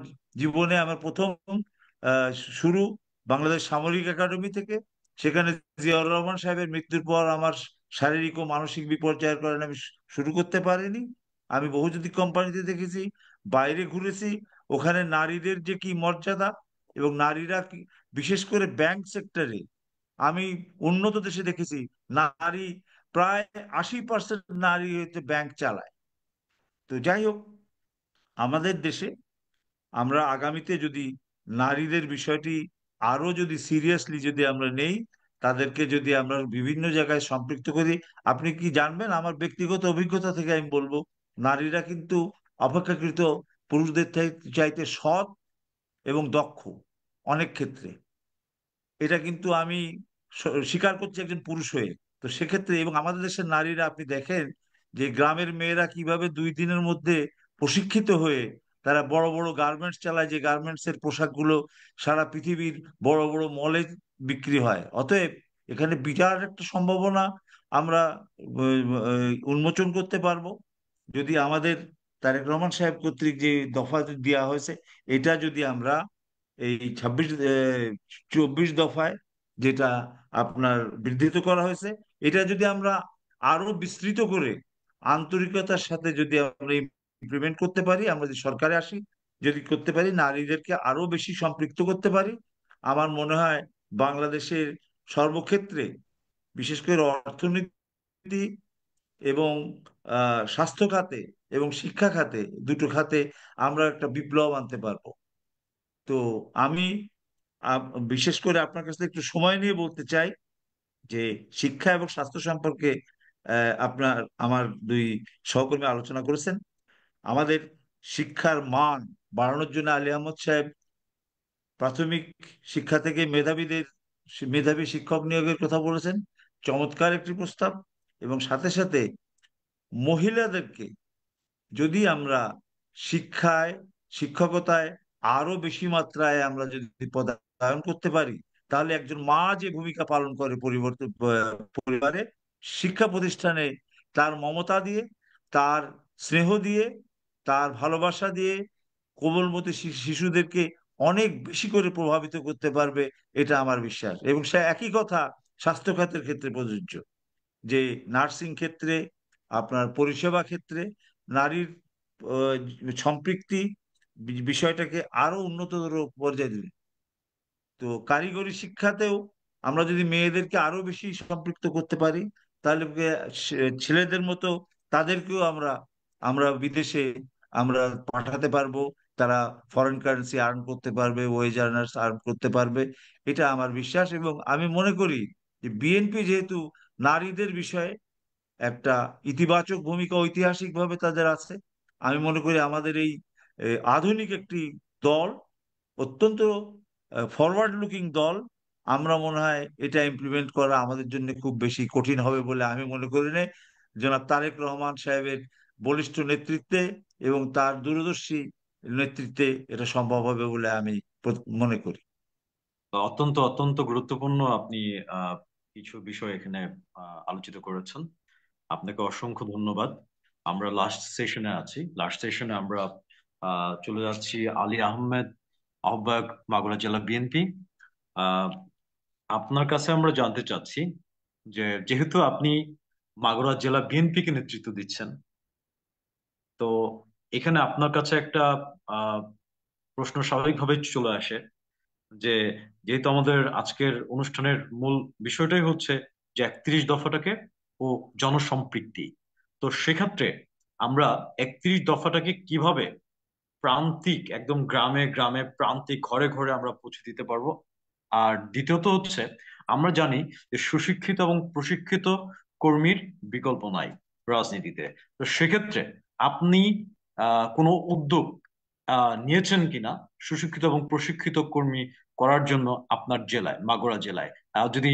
জীবনে আমার প্রথম আহ, শুরু বাংলাদেশ সামরিক একাডেমি থেকে। সেখানে জিয়াউর রহমান সাহেবের মৃত্যুর পর আমার শারীরিক ও মানসিক বিপর্যয়ের কারণে আমি শুরু করতে পারিনি। আমি বহুজাতিক কোম্পানিতে দেখেছি, বাইরে ঘুরেছি, ওখানে নারীদের যে কি মর্যাদা, এবং নারীরা কি, বিশেষ করে ব্যাংক সেক্টরে আমি উন্নত দেশে দেখেছি নারী প্রায় 80% নারী হচ্ছে ব্যাংক চালায়। তো যাই হোক, আমাদের দেশে আমরা আগামীতে যদি নারীদের বিষয়টি আরো যদি সিরিয়াসলি যদি আমরা নেই, তাদেরকে যদি আমরা বিভিন্ন জায়গায় সম্পৃক্ত করি, আপনি কি জানবেন, আমার ব্যক্তিগত অভিজ্ঞতা থেকে আমি বলবো, নারীরা কিন্তু অপেক্ষাকৃত পুরুষদের চাইতে সৎ এবং দক্ষ অনেক ক্ষেত্রে। এটা কিন্তু আমি স্বীকার করছি একজন পুরুষ হয়ে। তো সেক্ষেত্রে, এবং আমাদের দেশের নারীরা আপনি দেখেন যে গ্রামের মেয়েরা কিভাবে 2 দিনের মধ্যে প্রশিক্ষিত হয়ে তারা বড় বড় গার্মেন্টস চালায়, যে গার্মেন্টস এর পোশাকগুলো সারা পৃথিবীর বড় বড় মলে বিক্রি হয়। অতএব এখানে বিরাট একটা সম্ভাবনা আমরা উন্মোচন করতে পারবো, যদি আমাদের তারেক রহমান সাহেব কর্তৃক যে দফা দেওয়া হয়েছে, এটা যদি আমরা এই 24 দফায় যেটা আপনার বৃদ্ধিত করা হয়েছে, এটা যদি আমরা আরো বিস্তৃত করে আন্তরিকতার সাথে যদি আমরা ইমপ্লিমেন্ট করতে পারি, আমরা যদি সরকারে আসি, যদি করতে পারি, নারীদেরকে আরো বেশি সম্পৃক্ত করতে পারি, আমার মনে হয় বাংলাদেশের সর্বক্ষেত্রে, বিশেষ করে অর্থনীতি এবং স্বাস্থ্য খাতে এবং শিক্ষা খাতে, দুটো খাতে আমরা একটা বিপ্লব আনতে পারবো। তো আমি বিশেষ করে আপনার কাছে একটু সময় নিয়ে বলতে চাই যে শিক্ষা এবং স্বাস্থ্য সম্পর্কে আপনার আমার দুই সহকর্মী আলোচনা করেছেন। আমাদের শিক্ষার মান বাড়ানোর জন্য আলী আহমদ সাহেব প্রাথমিক শিক্ষা থেকে মেধাবী শিক্ষক নিয়োগের কথা বলেছেন, চমৎকার একটি প্রস্তাব। এবং সাথে সাথে মহিলাদেরকে যদি আমরা শিক্ষায়, শিক্ষকতায় আরো বেশি মাত্রায় আমরা যদি পদায়ন করতে পারি, তাহলে একজন মা যে ভূমিকা পালন করে পরিবর্তন পরিবারে, শিক্ষা প্রতিষ্ঠানে তার মমতা দিয়ে, তার স্নেহ দিয়ে, তার ভালোবাসা দিয়ে কোমলমতি শিশুদেরকে অনেক বেশি করে প্রভাবিত করতে পারবে, এটা আমার বিশ্বাস। এবং সে একই কথা স্বাস্থ্য খাতের ক্ষেত্রে প্রযোজ্য, যে নার্সিং ক্ষেত্রে, আপনার পরিষেবা ক্ষেত্রে নারীর আহ, সম্পৃক্তি বিষয়টাকে আরো উন্নততর পর্যায়ে দিবে। তো কারিগরি শিক্ষাতেও আমরা যদি মেয়েদেরকে আরো বেশি সম্পৃক্ত করতে পারি, তাহলে ছেলেদের মতো তাদেরকেও আমরা আমরা বিদেশে আমরা পাঠাতে পারবো। তারা ফরেন কারেন্সি আর্ন করতে পারবে, ওয়েজ আর্নার্স আর্ন করতে পারবে, এটা আমার বিশ্বাস। এবং আমি মনে করি যে বিএনপি যেহেতু নারীদের বিষয়ে একটা ইতিবাচক ভূমিকা ঐতিহাসিকভাবে তাদের আছে, আমি মনে করি আমাদের এই আধুনিক একটি দল, অত্যন্ত ফরওয়ার্ড লুকিং দল, আমরা মনে হয় এটা ইমপ্লিমেন্ট করা আমাদের জন্য খুব বেশি কঠিন হবে বলে আমি মনে করি না। জনাব তারেক রহমান সাহেবের বলিষ্ঠ নেতৃত্বে এবং তার দূরদর্শী নেতৃত্বে এটা সম্ভব হবে বলে আমি মনে করি। অত্যন্ত অত্যন্ত গুরুত্বপূর্ণ আপনি আহ কিছু বিষয় এখানে আলোচিত করেছেন। আপনাকে অসংখ্য ধন্যবাদ। আমরা লাস্ট সেশনে আছি। লাস্ট সেশনে আমরা চলে যাচ্ছি আলী আহমেদ, আহ্বায়ক, মাগুরা জেলা বিএনপি। আহ আপনার কাছে আমরা জানতে চাচ্ছি যে যেহেতু আপনি মাগুরা জেলা বিএনপি কে নেতৃত্ব দিচ্ছেন, তো এখানে আপনার কাছে একটা আহ প্রশ্ন স্বাভাবিকভাবে চলে আসে যে যেহেতু আমাদের আজকের অনুষ্ঠানের মূল বিষয়টাই হচ্ছে যে 31 দফাটাকে ও জনসম্পৃক্তি। তো সেক্ষেত্রে আমরা 31 দফাটাকে কিভাবে প্রান্তিক, একদম গ্রামে গ্রামে, প্রান্তিক, ঘরে ঘরে আমরা পৌঁছে দিতে পারবো। আর দ্বিতীয়ত হচ্ছে, আমরা জানি যে সুশিক্ষিত এবং প্রশিক্ষিত কর্মীর বিকল্প নাই রাজনীতিতে। তো সেক্ষেত্রে আপনি কোনো উদ্যোগ নিয়েছেন কিনা সুশিক্ষিত এবং প্রশিক্ষিত কর্মী করার জন্য আপনার জেলায়, মাগুরা জেলায়? যদি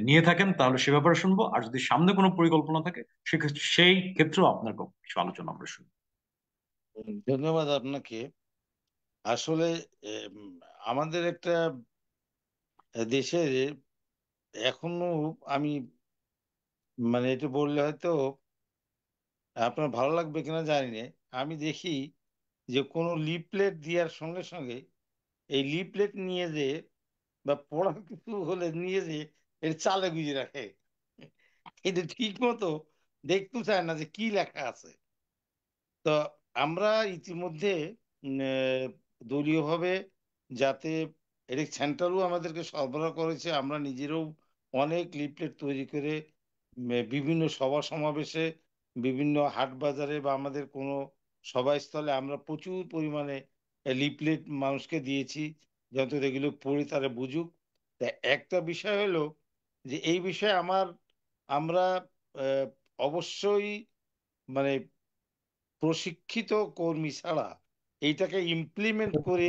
নিয়ে থাকেন তাহলে সে ব্যাপারে শুনবো, আর যদি সামনে কোনো পরিকল্পনা থাকে সেক্ষেত্রে সেই ক্ষেত্রেও আপনার কিছু আলোচনা আমরা শুনবো। ধন্যবাদ আপনাকে। আসলে এম, আমাদের একটা দেশের এখনো, আমি মানে এটা বললে হয়তো আপনার ভালো লাগবে কিনা জানি না, আমি দেখি যে কোনো লিফলেট দেওয়ার সঙ্গে সঙ্গে এই লিফলেট নিয়ে যে বা পড়ার কিছু হলে নিয়ে যে এর চালে গুঁজে রাখে। এটা ঠিক মতো দেখতে চায় না যে কি লেখা আছে। তো আমরা ইতিমধ্যে দলীয়ভাবে, যাতে এটা সেন্ট্রালও আমাদেরকে সরবরাহ করেছে, আমরা নিজেরাও অনেক লিফলেট তৈরি করে বিভিন্ন সভা সমাবেশে, বিভিন্ন হাট বাজারে বা আমাদের কোনো সভাস্থলে আমরা প্রচুর পরিমাণে লিফলেট মানুষকে দিয়েছি, যাতে এগুলো পড়ে তারা বুঝুক। তা একটা বিষয় হলো যে এই বিষয়ে আমরা আহ, অবশ্যই মানে প্রশিক্ষিত কর্মী ছাড়া এইটাকে ইমপ্লিমেন্ট করে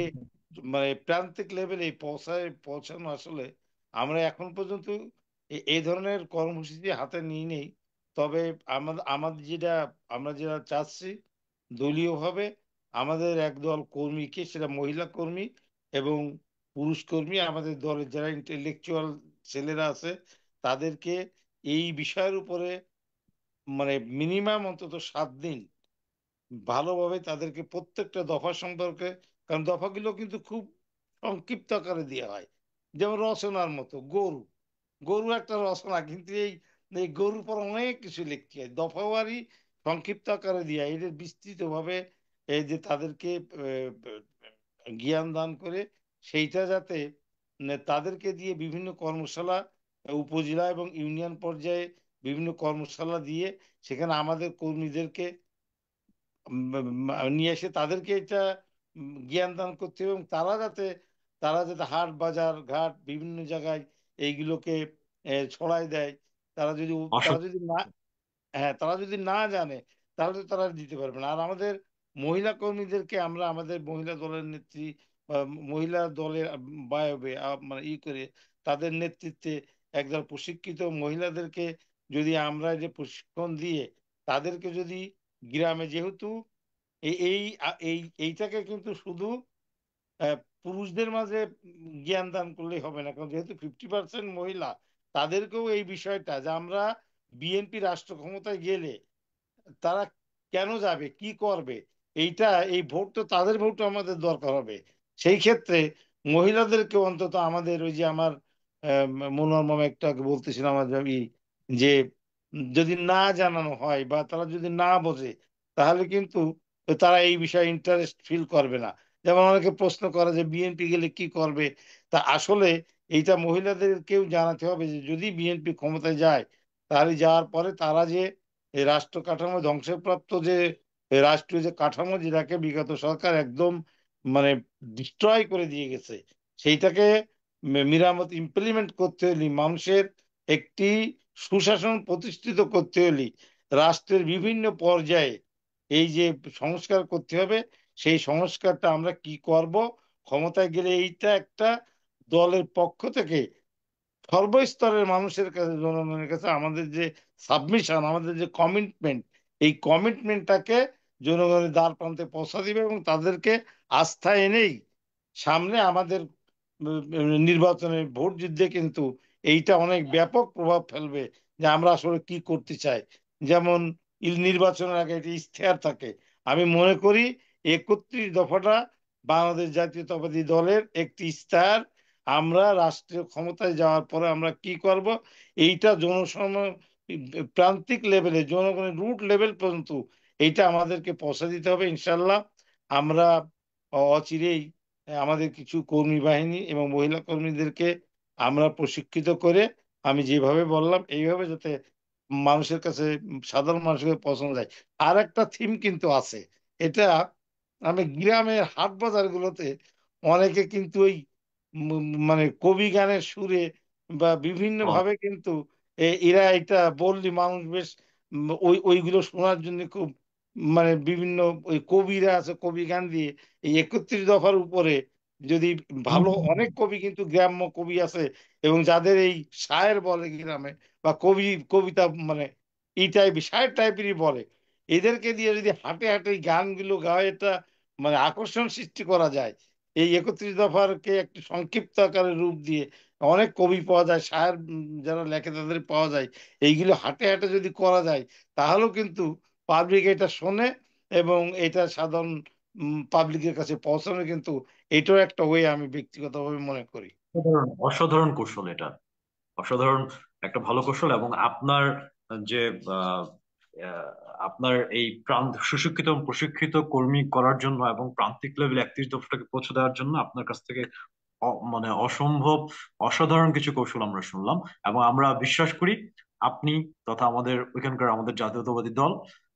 মানে প্রান্তিক লেভেলে পৌঁছানো আসলে আমরা এখন পর্যন্ত এই ধরনের কর্মসূচি হাতে নিয়ে নেই। তবে আমাদের আমাদের যেটা আমরা যেটা চাচ্ছি, দলীয়ভাবে আমাদের একদল কর্মীকে, সেটা মহিলা কর্মী এবং পুরুষ কর্মী, আমাদের দলের যারা ইন্টেলেকচুয়াল ছেলেরা আছে, তাদেরকে এই বিষয়ের উপরে মানে মিনিমাম অন্তত 7 দিন ভালোভাবে তাদেরকে প্রত্যেকটা দফা সম্পর্কে, কারণ দফাগুলো কিন্তু খুব সংক্ষিপ্ত আকারে দেওয়া হয়, যেমন রচনার মতো। গরু গরু একটা রচনা, কিন্তু এই এই গরুর পর অনেক কিছু লিখতে হয়, দফাওয়ারি সংক্ষিপ্ত আকারে দেওয়া হয়। এটা বিস্তৃত ভাবে এই যে তাদেরকে জ্ঞান দান করে, সেইটা যাতে তাদেরকে দিয়ে বিভিন্ন কর্মশালা, উপজেলা এবং ইউনিয়ন পর্যায়ে বিভিন্ন কর্মশালা দিয়ে সেখানে আমাদের কর্মীদেরকে নিয়ে এসে তাদেরকে এটা জ্ঞান দান করতে হবে, এবং তারা যাতে হাট বাজার ঘাট বিভিন্ন জায়গায় এইগুলোকে ছড়াই দেয়। তারা যদি তারা অসংখ্য যদি না হ্যাঁ, তারা যদি না জানে তাহলে তো তারা দিতে পারবে না। আর আমাদের মহিলা কর্মীদেরকে আমরা আমাদের মহিলা দলের নেত্রী বা মহিলা দলের বায়বে মানে করে তাদের নেতৃত্বে একদল প্রশিক্ষিত মহিলাদেরকে যদি আমরা যে প্রশিক্ষণ দিয়ে তাদেরকে যদি গ্রামে, যেহেতু এই এই এইটাকে কিন্তু শুধু পুরুষদের মাঝে জ্ঞান দান করলেই হবে না, কারণ যেহেতু 50% মহিলা, তাদেরকেও এই বিষয়টা যে আমরা বিএনপি রাষ্ট্র ক্ষমতায় গেলে তারা কেন যাবে, কি করবে, এইটা, এই ভোট তো তাদের ভোট আমাদের দরকার হবে। সেই ক্ষেত্রে মহিলাদেরকে অন্তত আমাদের ওই যে আমার মনোরমা একটা বলতেছিলাম আমার যে যদি না জানানো হয় বা তারা যদি না বোঝে, তাহলে কিন্তু তারা এই বিষয়ে ইন্টারেস্ট ফিল করবে না। যেমন অনেকে প্রশ্ন করে যে বিএনপি গেলে কি করবে, তা আসলে এইটা মহিলাদেরকেও জানাতে হবে যে যদি বিএনপি ক্ষমতায় যায়, তাহলে যাওয়ার পরে তারা যে এই রাষ্ট্র কাঠামো ধ্বংসপ্রাপ্ত যে এই রাষ্ট্রীয় যে কাঠামো, যেটাকে বিগত সরকার একদম মানে ডিস্ট্রয় করে দিয়ে গেছে, সেইটাকে মেরামত ইমপ্লিমেন্ট করতে হলে, মানুষের একটি সুশাসন প্রতিষ্ঠিত করতে হলে রাষ্ট্রের বিভিন্ন পর্যায়ে এই যে সংস্কার করতে হবে, সেই সংস্কারটা আমরা কি করব, ক্ষমতায় গেলে এইটা একটা দলের পক্ষ থেকে সর্বস্তরের মানুষের কাছে, জনগণের কাছে আমাদের যে সাবমিশন, আমাদের যে কমিটমেন্ট, এই কমিটমেন্টটাকে জনগণের দ্বার প্রান্তে পৌঁছা দিবে এবং তাদেরকে আস্থা এনেই সামনে আমাদের নির্বাচনের ভোট যুদ্ধে কিন্তু এইটা অনেক ব্যাপক প্রভাব ফেলবে যে আমরা আসলে কি করতে চাই। যেমন নির্বাচনের আগে একটি ইশতেহার থাকে, আমি মনে করি 31 দফাটা বাংলাদেশ জাতীয়তাবাদী দলের একটি ইশতেহার। আমরা রাষ্ট্রীয় ক্ষমতায় যাওয়ার পরে আমরা কি করব, এইটা প্রান্তিক লেভেলে, জনগণের রুট লেভেল পর্যন্ত এইটা আমাদেরকে পৌঁছে দিতে হবে ইনশাল্লাহ। আমরা অচিরেই আমাদের কিছু কর্মী বাহিনী এবং মহিলা কর্মীদেরকে আমরা প্রশিক্ষিত করে, আমি যেভাবে বললাম এইভাবে যাতে মানুষের কাছে, সাধারণ মানুষের পছন্দ যায়। আর একটা থিম কিন্তু আছে, এটা আমি গ্রামের হাট বাজার গুলোতে অনেকে কিন্তু ওই মানে কবি গানের সুরে বা বিভিন্ন ও, ভাবে কিন্তু এরা এটা বললি মানুষ বেশ ওইগুলো শোনার জন্য খুব মানে বিভিন্ন ওই কবিরা আছে, কবি গান দিয়ে এই 31 দফার উপরে যদি ভালো অনেক কবি কিন্তু গ্রাম্য কবি আছে, এবং যাদের এই শায়ের বলে গ্রামে বা কবিতা মানে এই টাইপ শায়ের টাইপেরই বলে, এদেরকে দিয়ে যদি হাটে হাটে এই গানগুলো গাওয়া, এটা মানে আকর্ষণ সৃষ্টি করা যায়। এই 31 দফারকে একটি সংক্ষিপ্ত আকারের রূপ দিয়ে অনেক কবি পাওয়া যায়, শায়ের যারা লেখে তাদের পাওয়া যায়, এইগুলো হাটে হাটে যদি করা যায়, তাহলেও কিন্তু পাবলিক এটা শোনে এবং এটা সাধারণ পাবলিকের কাছে পৌঁছানো কিন্তু এটাও একটা ওয়ে আমি ব্যক্তিগতভাবে মনে করি। অসাধারণ অসাধারণ কৌশল এটা, অসাধারণ একটা ভালো কৌশল। এবং আপনার যে আহ, আহ, আপনার এই সুশিক্ষিত এবং প্রশিক্ষিত কর্মী করার জন্য এবং প্রান্তিক লেভেল 31 দফাটাকে পৌঁছে দেওয়ার জন্য আপনার কাছ থেকে মানে অসম্ভব অসাধারণ কিছু কৌশল আমরা শুনলাম। এবং আমরা বিশ্বাস করি আপনি তথা আমাদের ওইখানকার আমাদের জাতীয়তাবাদী দল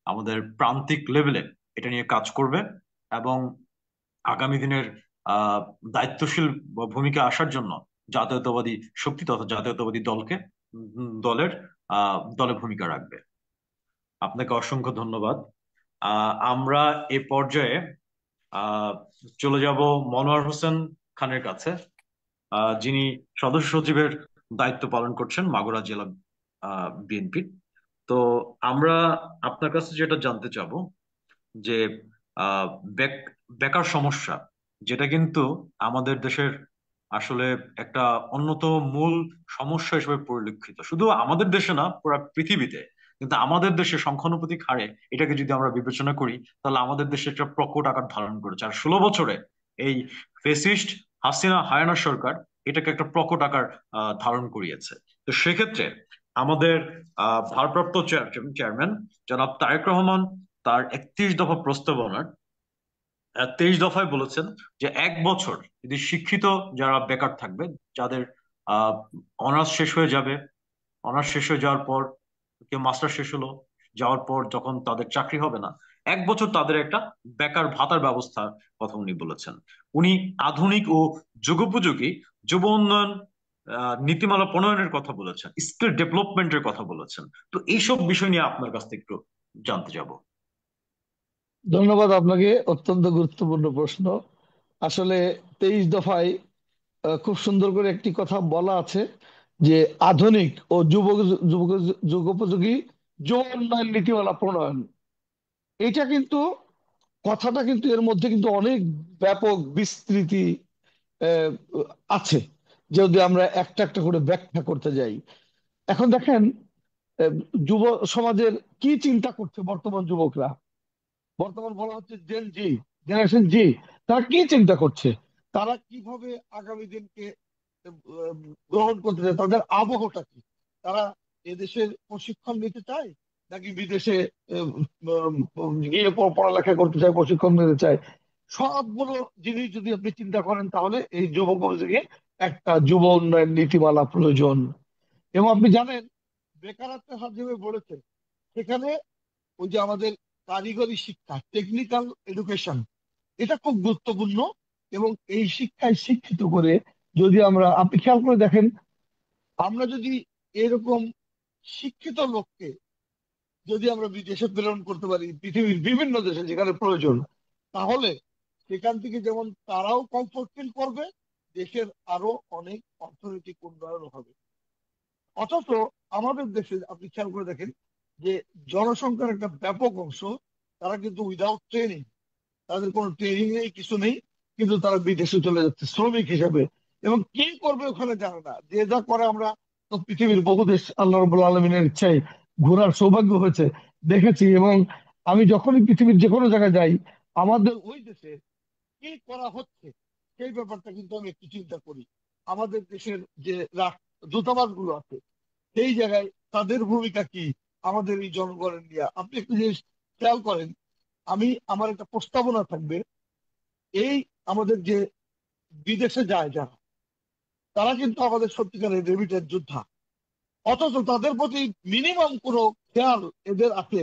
আমাদের প্রান্তিক লেভেলে এটা নিয়ে কাজ করবে এবং আগামী দিনের আহ দায়িত্বশীল ভূমিকা আসার জন্য জাতীয়তাবাদী শক্তি তথা জাতীয়তাবাদী দলের দলে ভূমিকা রাখবে। আপনাকে অসংখ্য ধন্যবাদ। আমরা এ পর্যায়ে আহ চলে যাব মনোয়ার হোসেন খানের কাছে, যিনি সদস্য সচিবের দায়িত্ব পালন করছেন মাগুরা জেলা বিএনপি। তো আমরা আপনার কাছে যেটা জানতে চাবো যে আহ বেক- বেকার সমস্যা, যেটা কিন্তু আমাদের দেশের আসলে একটা অন্যতম মূল সমস্যা হিসেবে পরিলক্ষিত, শুধু আমাদের দেশে না পুরো পৃথিবীতে। কিন্তু আমাদের দেশে সংখ্যানুপাতিক হারে এটাকে যদি আমরা বিবেচনা করি, তাহলে আমাদের দেশে একটা প্রকট আকার ধারণ করেছে। আর 16 বছরে এই ফেসিস্ট হাসিনা হায়না সরকার এটাকে একটা প্রকট আকার ধারণ করিয়েছে। তো সেক্ষেত্রে আমাদের ভারপ্রাপ্ত চেয়ারম্যান জনাব তারেক রহমান তার 31 দফা প্রস্তাবনার 23 দফায় বলেছেন যে 1 বছর যদি শিক্ষিত যারা বেকার থাকবে, যাদের আহ অনার্স শেষ হয়ে যাবে, অনার্স শেষ হয়ে যাওয়ার পর কেউ মাস্টার শেষ হলো, যাওয়ার পর যখন তাদের চাকরি হবে না, 1 বছর তাদের একটা বেকার ভাতার ব্যবস্থার কথা উনি বলেছেন। উনি আধুনিক ও যুগোপযোগী যুব উন্নয়ন নীতিমালা প্রণয়নের কথা বলেছেন, স্কিল ডেভেলপমেন্টের কথা বলেছেন। তো এইসব বিষয় নিয়ে আপনার কাছ থেকে একটু জানতে যাব। ধন্যবাদ আপনাকে, অত্যন্ত গুরুত্বপূর্ণ প্রশ্ন। আসলে 23 দফায় খুব সুন্দর করে একটি কথা বলা আছে যে আধুনিক ও যুব যুগোপযোগী যুব উন্নয়ন নীতিমালা প্রণয়ন। এটা কিন্তু কথাটা কিন্তু এর মধ্যে কিন্তু অনেক ব্যাপক বিস্তৃতি আহ, আছে, যদি আমরা একটা একটা করে ব্যাখ্যা করতে যাই। এখন দেখেন, আহ, যুব সমাজের কি চিন্তা করছে বর্তমান যুবকরা, বর্তমান বলা হচ্ছে জেন জি, জেনারেশন জি, তারা কি চিন্তা করছে, তারা কিভাবে আগামী দিনকে গ্রহণ করতে চায়, তাদের আবহটা কি, তারা এদেশের প্রশিক্ষণ নিতে চায় নাকি বিদেশে গিয়ে পড়ালেখা করতে চায়, প্রশিক্ষণ নিতে চায়। সবগুলো জিনিস যদি আপনি চিন্তা করেন তাহলে এই যুবক সমাজকে একটা যুব উন্নয়ন নীতিমালা প্রয়োজন। এবং আপনি জানেন বেকারত্বের হার যেভাবে বলেছে, সেখানে ওই যে আমাদের কারিগরি শিক্ষা, টেকনিক্যাল এডুকেশন, এটা খুব গুরুত্বপূর্ণ। এবং এই শিক্ষায় শিক্ষিত করে যদি আমরা, আপনি খেয়াল করে দেখেন, আমরা যদি এরকম শিক্ষিত লোককে যদি আমরা বিদেশে প্রেরণ করতে পারি, পৃথিবীর বিভিন্ন দেশে যেখানে প্রয়োজন, তাহলে সেখান থেকে যেমন তারাও কমফোর্ট ফিল করবে, দেশের আরো অনেক অর্থনৈতিক উন্নয়ন হবে। অথচ আমাদের দেশে আপনি খেয়াল করে দেখেন যে জনসংখ্যার একটা ব্যাপক অংশ, তারা কিন্তু উইদাউট ট্রেনিং, তাদের কোনো ট্রেনিং নেই, কিছু নেই, কিন্তু তারা বিদেশে চলে যাচ্ছে শ্রমিক হিসেবে। এবং কি করবে ওখানে জানে না, যে যা করে আমরা তো পৃথিবীর বহু দেশ আল্লাহ রাব্বুল আলমিনের ইচ্ছায় ঘোরার সৌভাগ্য হয়েছে, দেখেছি। এবং আমি যখনই পৃথিবীর যে কোনো জায়গায় যাই, আমাদের ওই দেশে কি করা হচ্ছে সেই ব্যাপারটা কিন্তু আমি একটু চিন্তা করি। আমাদের দেশের যে দূতাবাস গুলো আছে, সেই জায়গায় তাদের ভূমিকা কি আমাদের এই জনগণের নিয়ে। আপনি একটু জিনিস খেয়াল করেন, আমার একটা প্রস্তাবনা থাকবে, এই আমাদের যে বিদেশে যায় যারা, তারা কিন্তু আমাদের সত্যিকারের রেমিটেন্স যোদ্ধা, অথচ তাদের প্রতি মিনিমাম কোনো খেয়াল এদের আছে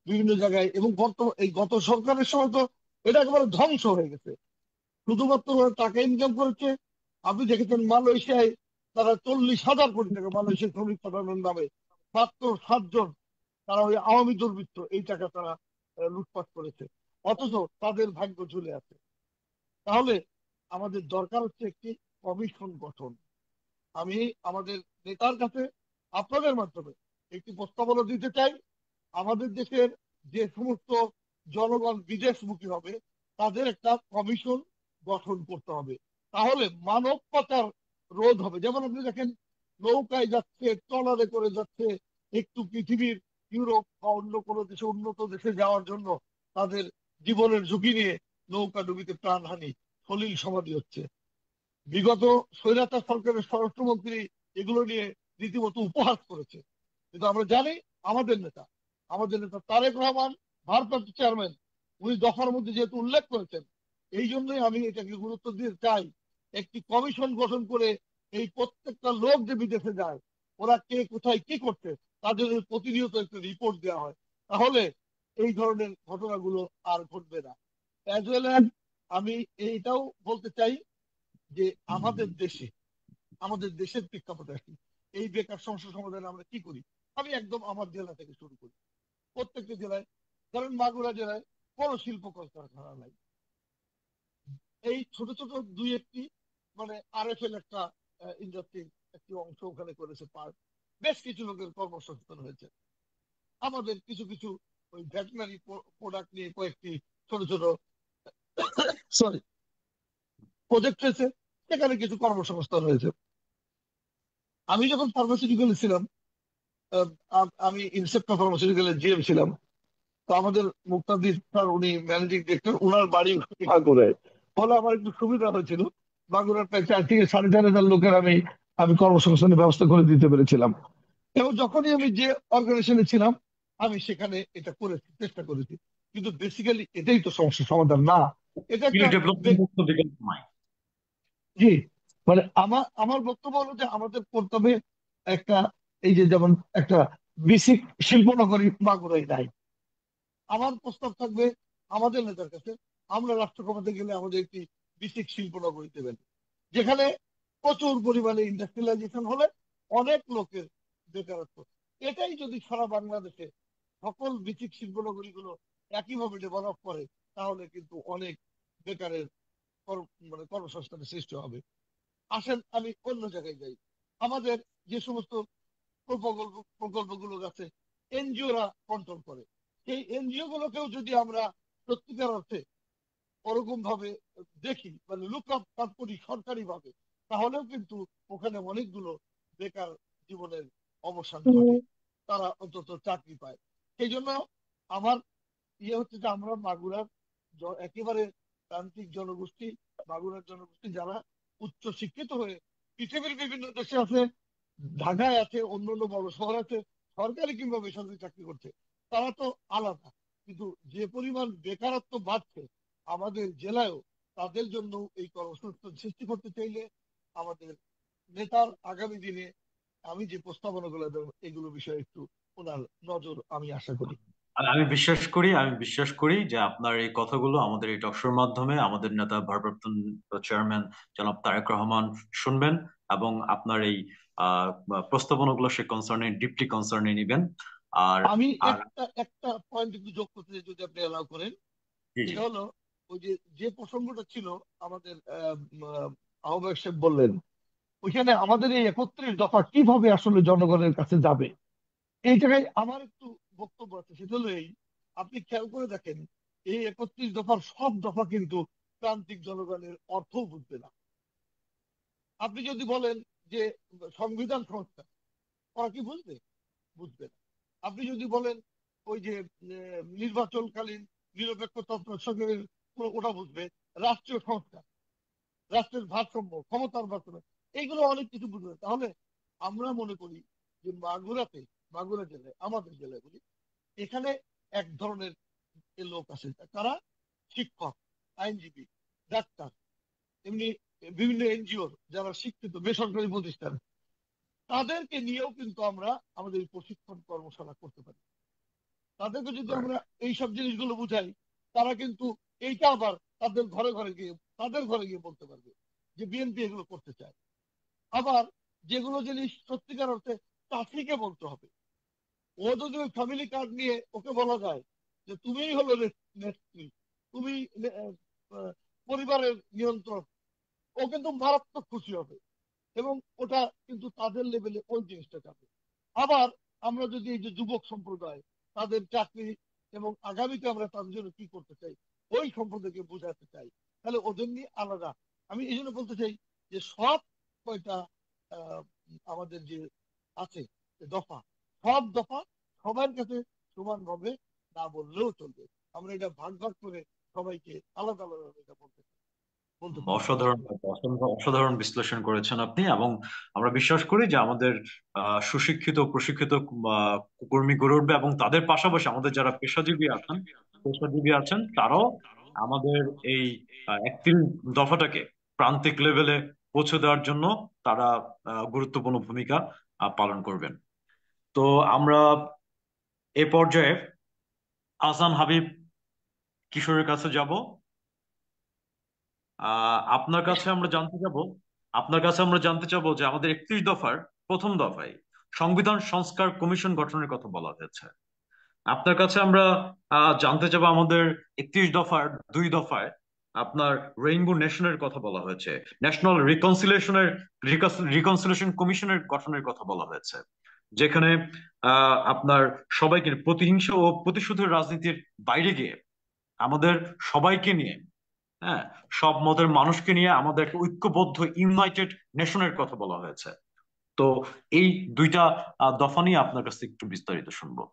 বিভিন্ন জায়গায়। এবং বর্তমান এই গত সরকারের সময় তো এটা একেবারে ধ্বংস হয়ে গেছে, শুধুমাত্র ওরা টাকা ইনকাম করেছে। আপনি দেখেছেন মালয়েশিয়ায় তারা 40,000 কোটি টাকা, মালয়েশিয়ার শ্রমিক সাধারণ নামে মাত্র 7 জন, তারা ওই আওয়ামী দুর্বৃত্ত এই টাকা তারা লুটপাট করেছে, অথচ তাদের ভাগ্য ঝুলে আছে। তাহলে আমাদের দরকার হচ্ছে একটি কমিশন গঠন। আমি আমাদের নেতার কাছে আপনাদের মাধ্যমে একটি প্রস্তাবনা দিতে চাই, আমাদের দেশের যে সমস্ত জনগণ বিদেশমুখী হবে তাদের একটা কমিশন গঠন করতে হবে। তাহলে মানব পাচার রোধ হবে। যেমন আপনি দেখেন নৌকায় যাচ্ছে, ট্রলারে করে যাচ্ছে, একটু পৃথিবীর ইউরোপ বা অন্য কোনো দেশে, উন্নত দেশে যাওয়ার জন্য তাদের জীবনের ঝুঁকি নিয়ে নৌকা ডুবিতে প্রাণহানি, সলিল সমাধি হচ্ছে। বিগত স্বৈরাচার সরকারের স্বরাষ্ট্রমন্ত্রী এগুলো নিয়ে রীতিমতো উপহাস করেছে। কিন্তু আমরা জানি আমাদের নেতা তারেক রহমান, ভারপ্রাপ্ত চেয়ারম্যান, উনি দফার মধ্যে যেহেতু উল্লেখ করেছেন, এই জন্যই আমি এটাকে গুরুত্ব দিয়ে চাই একটি কমিশন গঠন করে এই প্রত্যেকটা লোক যে বিদেশে যায়, ওরা কে কোথায় কি করছে, তাদের প্রতিনিয়ত একটা রিপোর্ট দেওয়া হয়, তাহলে এই ধরনের ঘটনাগুলো আর ঘটবে না। অ্যাজ ওয়েল অ্যাজ আমি এইটাও বলতে চাই যে আমাদের দেশে, আমাদের দেশের প্রেক্ষাপটে আসি, এই বেকার সমস্যা সমাধানে আমরা কি করি। আমি একদম আমার জেলা থেকে শুরু করি। প্রত্যেকটা জেলায়, ধরেন মাগুরা জেলায় কোনো শিল্প কলকারখানা নাই। এই ছোট ছোট দুই একটি, মানে আরএফএল একটা ইন্ডাস্ট্রির একটি অংশ ওখানে করেছে পার্ক, বেশ কিছু লোকের কর্মসংস্থান হয়েছে। আমাদের কিছু কিছু ওই ভেটেনারি প্রোডাক্ট নিয়ে কয়েকটি ছোট ছোট সরি প্রজেক্ট হয়েছে, সেখানে কিছু কর্মসংস্থান হয়েছে। আমি যখন ফার্মাসিউটিক্যালে ছিলাম, আমি ইনসেপ্টা ফার্মাসিউটিক্যালের জিএম ছিলাম, তো আমাদের মুক্তাদির স্যার, উনি ম্যানেজিং ডিরেক্টর, ওনার বাড়ি মাগুরায়। ফলে আমার একটু সুবিধা হয়েছিল, মাগুরার প্রায় 4 থেকে 4.5 হাজার লোকের আমি আমি কর্মসংস্থানের ব্যবস্থা করে দিতে পেরেছিলাম। এবং যখনই আমি যে অর্গানাইজেশনে ছিলাম, আমি সেখানে এটা করেছি, চেষ্টা করেছি। কিন্তু বেসিক্যালি এটাই তো সমস্যার সমাধান না, এটা স্কিল একটা ডেভেলপমেন্ট মুক্ত বিকল্প নয়। জি, মানে আমার আমার বক্তব্য হলো যে আমাদের করতে হবে একটা, এই যে যেমন একটা বেসিক শিল্পনগরী মাগুরাই নাই। আমার প্রস্তাব থাকবে আমাদের নেতার কাছে, আমরা রাষ্ট্র ক্ষমতায় গেলে আমাদের একটি বেসিক শিল্পনগরী দেবেন, যেখানে প্রচুর পরিমাণে ইন্ডাস্ট্রিয়ালাইজেশন হলে অনেক লোকের বেকারত্ব। এটাই যদি সারা বাংলাদেশে সকল বেসিক শিল্পনগরীগুলো একইভাবে ডেভেলপ করে, তাহলে কিন্তু অনেক বেকারের মানে কর্মসংস্থানের সৃষ্টি হবে। আসেন আমি অন্য জায়গায় যাই, আমাদের যে সমস্ত প্রকল্পগুলো আছে এনজিওরা কন্ট্রোল করে, সেই এনজিও গুলোকেও যদি আমরা সত্যিকার অর্থে ওরকম ভাবে দেখি, মানে লুক আপ করি সরকারি ভাবে, তাহলেও কিন্তু ওখানে অনেকগুলো বেকার জীবনের অবসান ঘটে। তারা অন্তত চাকরি পায়। সেই জন্য আমার হচ্ছে যে আমরা মাগুরার একেবারে প্রান্তিক জনগোষ্ঠী, মাগুরার জনগোষ্ঠী যারা উচ্চ শিক্ষিত হয়ে পৃথিবীর বিভিন্ন দেশে আছে, ঢাকায় আছে, অন্য অন্য বড় শহর আছে, সরকারি কিংবা বেসরকারি চাকরি করছে, তারা তো আলাদা। কিন্তু যে পরিমাণ বেকারত্ব বাড়ছে আমাদের জেলায়ও, তাদের জন্য এই কর্মসংস্থান সৃষ্টি করতে চাইলে আমাদের নেতার আগামী দিনে আমি যে প্রস্তাবনাগুলো দেবো এগুলো বিষয়ে একটু ওনার নজর আমি আশা করি। আমি বিশ্বাস করি যে আপনার এই কথাগুলো আমাদের এই টকশোর মাধ্যমে আমাদের নেতা ভারপ্রাপ্ত চেয়ারম্যান জনাব তারেক রহমান শুনবেন এবং আপনার এই আহ প্রস্তাবনাগুলো সে কনসার্নে ডিপলি কনসার্নে নিবেন। আর আমি আর একটা একটা পয়েন্ট একটু যোগ করতে চাই, যদি আপনি এলাও করেন। জি জি সেটা হলো ওই যে যে প্রসঙ্গটা ছিল আমাদের আহ্বায়ক সাহেব বললেন, ওইখানে আমাদের এই 31 দফা কিভাবে আসলে জনগণের কাছে যাবে, এই জায়গায় আমার একটু বক্তব্য আছে। সেটা হলো এই, আপনি খেয়াল করে দেখেন, এই 31 দফার সব দফা কিন্তু প্রান্তিক জনগণের অর্থও বুঝবে না। আপনি যদি বলেন যে সংবিধান সংস্কার, ওরা কি বুঝবে? বুঝবে না। আপনি যদি বলেন ওই যে নির্বাচনকালীন নিরপেক্ষ তত্ত্বাবধানের, ওটা বুঝবে। রাষ্ট্রীয় সংস্কার, রাষ্ট্রের ভারসাম্য, ক্ষমতার ভারসাম্য, এইগুলো অনেক কিছু বুঝবে। তাহলে আমরা মনে করি যে মাগুরা জেলায়, আমাদের জেলায় বলি, এখানে এক ধরনের লোক আছে, তারা শিক্ষক, আইনজীবী, ডাক্তার, এমনি বিভিন্ন এনজিও যারা শিক্ষিত বেসরকারি প্রতিষ্ঠান, তাদেরকে নিয়েও কিন্তু আমরা আমাদের এই প্রশিক্ষণ কর্মশালা করতে পারি। তাদেরকে যদি right. আমরা এইসব জিনিসগুলো বুঝাই, তারা কিন্তু এইটা আবার তাদের ঘরে গিয়ে বলতে পারবে যে বিএনপি এগুলো করতে চায়। আবার যেগুলো জিনিস সত্যিকার অর্থে চাষিকে বলতে হবে, ও যদি ওই ফ্যামিলি কার্ড নিয়ে ওকে বলা যায় যে তুমিই হলো নেত্রী, তুমি আহ, পরিবারের নিয়ন্ত্রক, ও কিন্তু মারাত্মক খুশি হবে এবং ওটা কিন্তু তাদের লেভেলে ওই জিনিসটা যাবে। আবার আমরা যদি এই যে যুবক সম্প্রদায়, তাদের চাকরি এবং আগামীতে আমরা তাদের জন্য কি করতে চাই, ওই সম্প্রদায়কে বোঝাতে চাই, তাহলে ওদের নিয়ে আলাদা। আমি এই জন্য বলতে চাই যে সব কয়টা আহ, আমাদের যে আছে যে দফা, সব দফা সবার কাছে সমানভাবে না বললেও চলবে। আমরা এটা ভাগ ভাগ করে সবাইকে আলাদা আলাদা এটা বলতে পারি। অসাধারণ অসাধারণ বিশ্লেষণ করেছেন আপনি এবং আমরা বিশ্বাস করি যে আমাদের সুশিক্ষিত প্রশিক্ষিত কর্মী গড়ে উঠবে এবং তাদের পাশাপাশি আমাদের যারা পেশাজীবী আছেন তারাও আমাদের এই 31 দফাটাকে প্রান্তিক লেভেলে পৌঁছে দেওয়ার জন্য তারা গুরুত্বপূর্ণ ভূমিকা পালন করবেন। তো আমরা এ পর্যায়ে আহসান হাবিব কিশোরের কাছে যাব। আপনার কাছে আমরা জানতে চাবো যে আমাদের 31 দফার প্রথম দফায় সংবিধান সংস্কার কমিশন গঠনের কথা বলা হয়েছে। আপনার কাছে আমরা জানতে চাবো আমাদের 31 দফার 2 দফায় আপনার রেইনবো নেশনের কথা বলা হয়েছে, ন্যাশনাল রিকনসিলিয়েশন কমিশনের গঠনের কথা বলা হয়েছে, যেখানে আপনার সবাইকে প্রতিহিংসা ও প্রতিশোধের রাজনীতির বাইরে গিয়ে আমাদের সবাইকে নিয়ে, হ্যাঁ, সব মতের মানুষকে নিয়ে আমাদের একটা ঐক্যবদ্ধ ইউনাইটেড নেশনের কথা বলা হয়েছে। তো এই দুইটা দফা নিয়ে আপনার কাছ থেকে একটু বিস্তারিত শুনবো।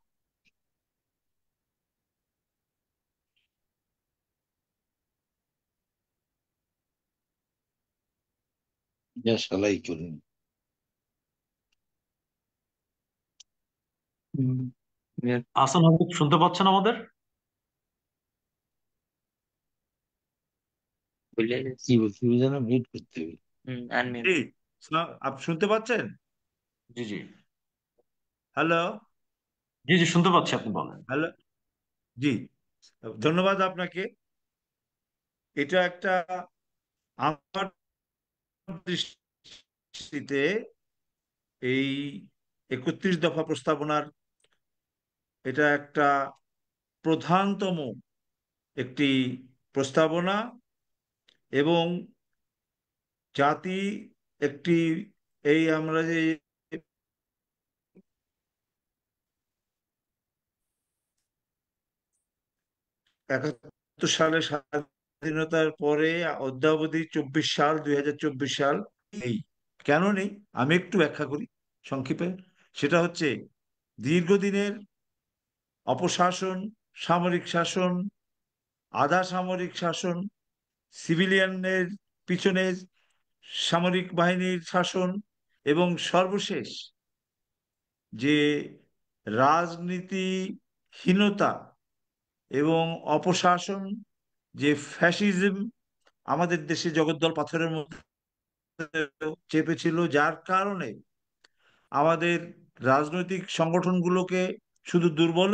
সেলাই করি। হুম, আহসান হাবিব শুনতে পাচ্ছেন আমাদের? বলে কি বলছি যেন মিউট করতে হবে। আনমিউট। জি, আপনি শুনতে পাচ্ছেন? জি জি হ্যালো, জি জি শুনতে পাচ্ছি, আপনি বলেন। হ্যালো। জি, ধন্যবাদ আপনাকে। এটা একটা, আমার দৃষ্টিতে এই 31 দফা প্রস্তাবনার এটা একটা প্রধানতম একটি প্রস্তাবনা, এবং জাতি একটি, এই আমরা যে 71 সালে স্বাধীনতার পরে অদ্যাবধি 24 সাল, 2024 সাল নেই। কেন নেই আমি একটু ব্যাখ্যা করি সংক্ষেপে। সেটা হচ্ছে দীর্ঘদিনের অপশাসন, সামরিক শাসন, আধা সামরিক শাসন, সিভিলিয়ানের পিছনে সামরিক বাহিনীর শাসন, এবং সর্বশেষ যে রাজনীতিহীনতা এবং অপশাসন, যে ফ্যাসিজম আমাদের দেশে জগদ্দল পাথরের মধ্যে চেপেছিল, যার কারণে আমাদের রাজনৈতিক সংগঠনগুলোকে শুধু দুর্বল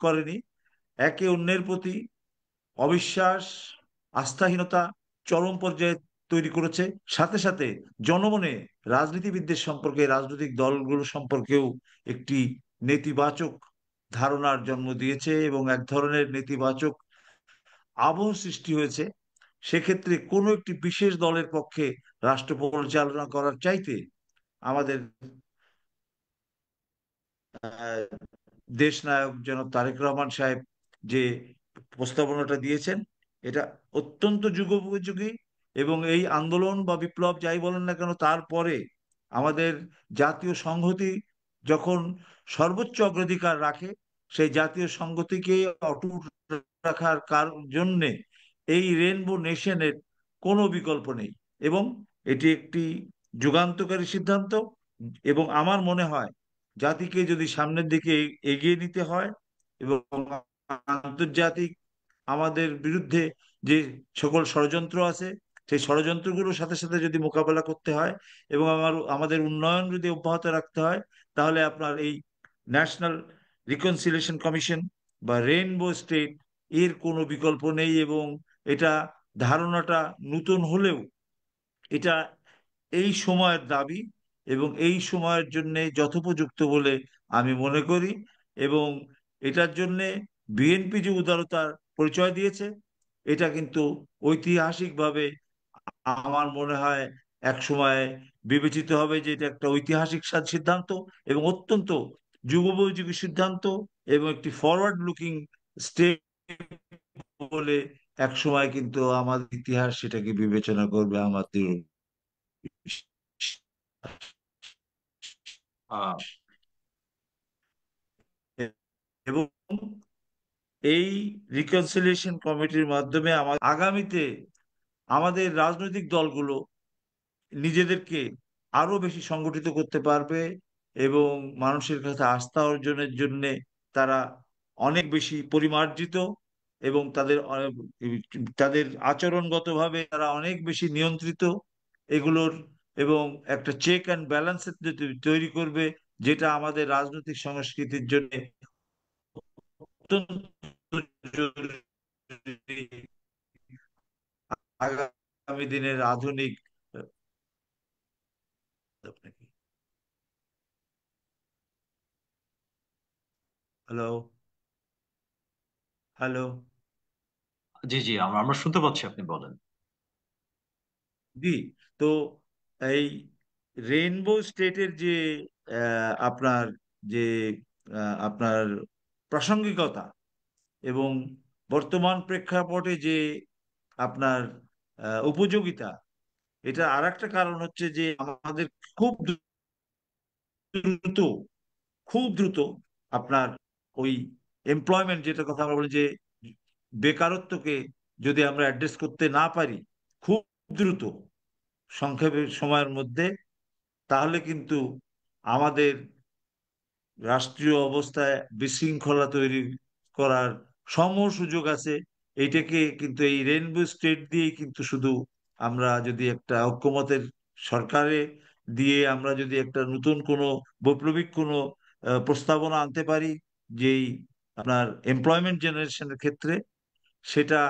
করেনি, একে অন্যের প্রতি অবিশ্বাস, আস্থাহীনতা চরম পর্যায়ে তৈরি করেছে। সাথে সাথে জনমনে রাজনীতিবিদদের সম্পর্কে, রাজনৈতিক দলগুলো সম্পর্কেও একটি নেতিবাচক ধারণার জন্ম দিয়েছে এবং এক ধরনের নেতিবাচক আবহ সৃষ্টি হয়েছে। সেক্ষেত্রে কোনো একটি বিশেষ দলের পক্ষে রাষ্ট্র পরিচালনা করার চাইতে আমাদের আহ, দেশ নায়ক জনাব তারেক রহমান সাহেব যে প্রস্তাবনাটা দিয়েছেন, এটা অত্যন্ত যুগোপযোগী। এবং এই আন্দোলন বা বিপ্লব যাই বলেন না কেন, তারপরে আমাদের জাতীয় সংহতি যখন সর্বোচ্চ অগ্রাধিকার রাখে, সেই জাতীয় সংহতিকে অটুট রাখার জন্যে এই রেনবো নেশনের কোনো বিকল্প নেই। এবং এটি একটি যুগান্তকারী সিদ্ধান্ত। এবং আমার মনে হয় জাতিকে যদি সামনের দিকে এগিয়ে নিতে হয় এবং আন্তর্জাতিক আমাদের বিরুদ্ধে যে সকল ষড়যন্ত্র আছে, সেই ষড়যন্ত্রগুলোর সাথে সাথে যদি মোকাবেলা করতে হয় এবং আমাদের উন্নয়ন যদি অব্যাহত রাখতে হয়, তাহলে আপনার এই ন্যাশনাল রিকনসিলিয়েশন কমিশন বা রেইনবো স্টেট এর কোনো বিকল্প নেই। এবং এটা ধারণাটা নতুন হলেও এটা এই সময়ের দাবি এবং এই সময়ের জন্য যথোপযুক্ত বলে আমি মনে করি। এবং এটার জন্যে বিএনপি যে উদারতার পরিচয় দিয়েছে, এটা কিন্তু ঐতিহাসিকভাবে আমার মনে হয় এক সময় বিবেচিত হবে যে এটা একটা ঐতিহাসিক সিদ্ধান্ত এবং অত্যন্ত যুগোপযোগী সিদ্ধান্ত এবং একটি ফরওয়ার্ড লুকিং স্টেপ বলে এক সময় কিন্তু আমাদের ইতিহাস সেটাকে বিবেচনা করবে, আমার দৃঢ় বিশ্বাস। আহ এবং এই রিকনসিলিয়েশন কমিটির মাধ্যমে আগামীতে আমাদের রাজনৈতিক দলগুলো নিজেদেরকে আরো বেশি সংগঠিত করতে পারবে এবং মানুষের কাছে আস্থা অর্জনের জন্য তারা অনেক বেশি পরিমার্জিত এবং তাদের আচরণগতভাবে তারা অনেক বেশি নিয়ন্ত্রিত এগুলোর, এবং একটা চেক অ্যান্ড ব্যালেন্স তৈরি করবে, যেটা আমাদের রাজনৈতিক সংস্কৃতির জন্য অত্যন্ত জরুরি আগামী দিনের আধুনিক। আপনাকে হ্যালো, হ্যালো। জি জি, আমরা আমরা শুনতে পাচ্ছি, আপনি বলেন। জি। তো এই রেইনবো স্টেটের যে আপনার যে আপনার প্রাসঙ্গিকতা এবং বর্তমান প্রেক্ষাপটে যে আপনার উপযোগিতা, এটা আর একটা কারণ হচ্ছে যে আমাদের খুব দ্রুত খুব দ্রুত আপনার ওই এমপ্লয়মেন্ট, যেটা কথা আমরা বলি যে বেকারত্বকে যদি আমরা অ্যাড্রেস করতে না পারি খুব দ্রুত সংক্ষেপে সময়ের মধ্যে, তাহলে কিন্তু আমাদের রাষ্ট্রীয় অবস্থায় বিশৃঙ্খলা তৈরি করার সমূহ সুযোগ আছে। এইটাকে কিন্তু এই রেইনবো স্টেট দিয়েই কিন্তু শুধু আমরা যদি একটা ঐক্যমতের সরকারে দিয়ে আমরা যদি একটা নতুন কোনো বৈপ্লবিক কোনো প্রস্তাবনা আনতে পারি, যেই আপনার এমপ্লয়মেন্ট জেনারেশনের ক্ষেত্রে, সেটা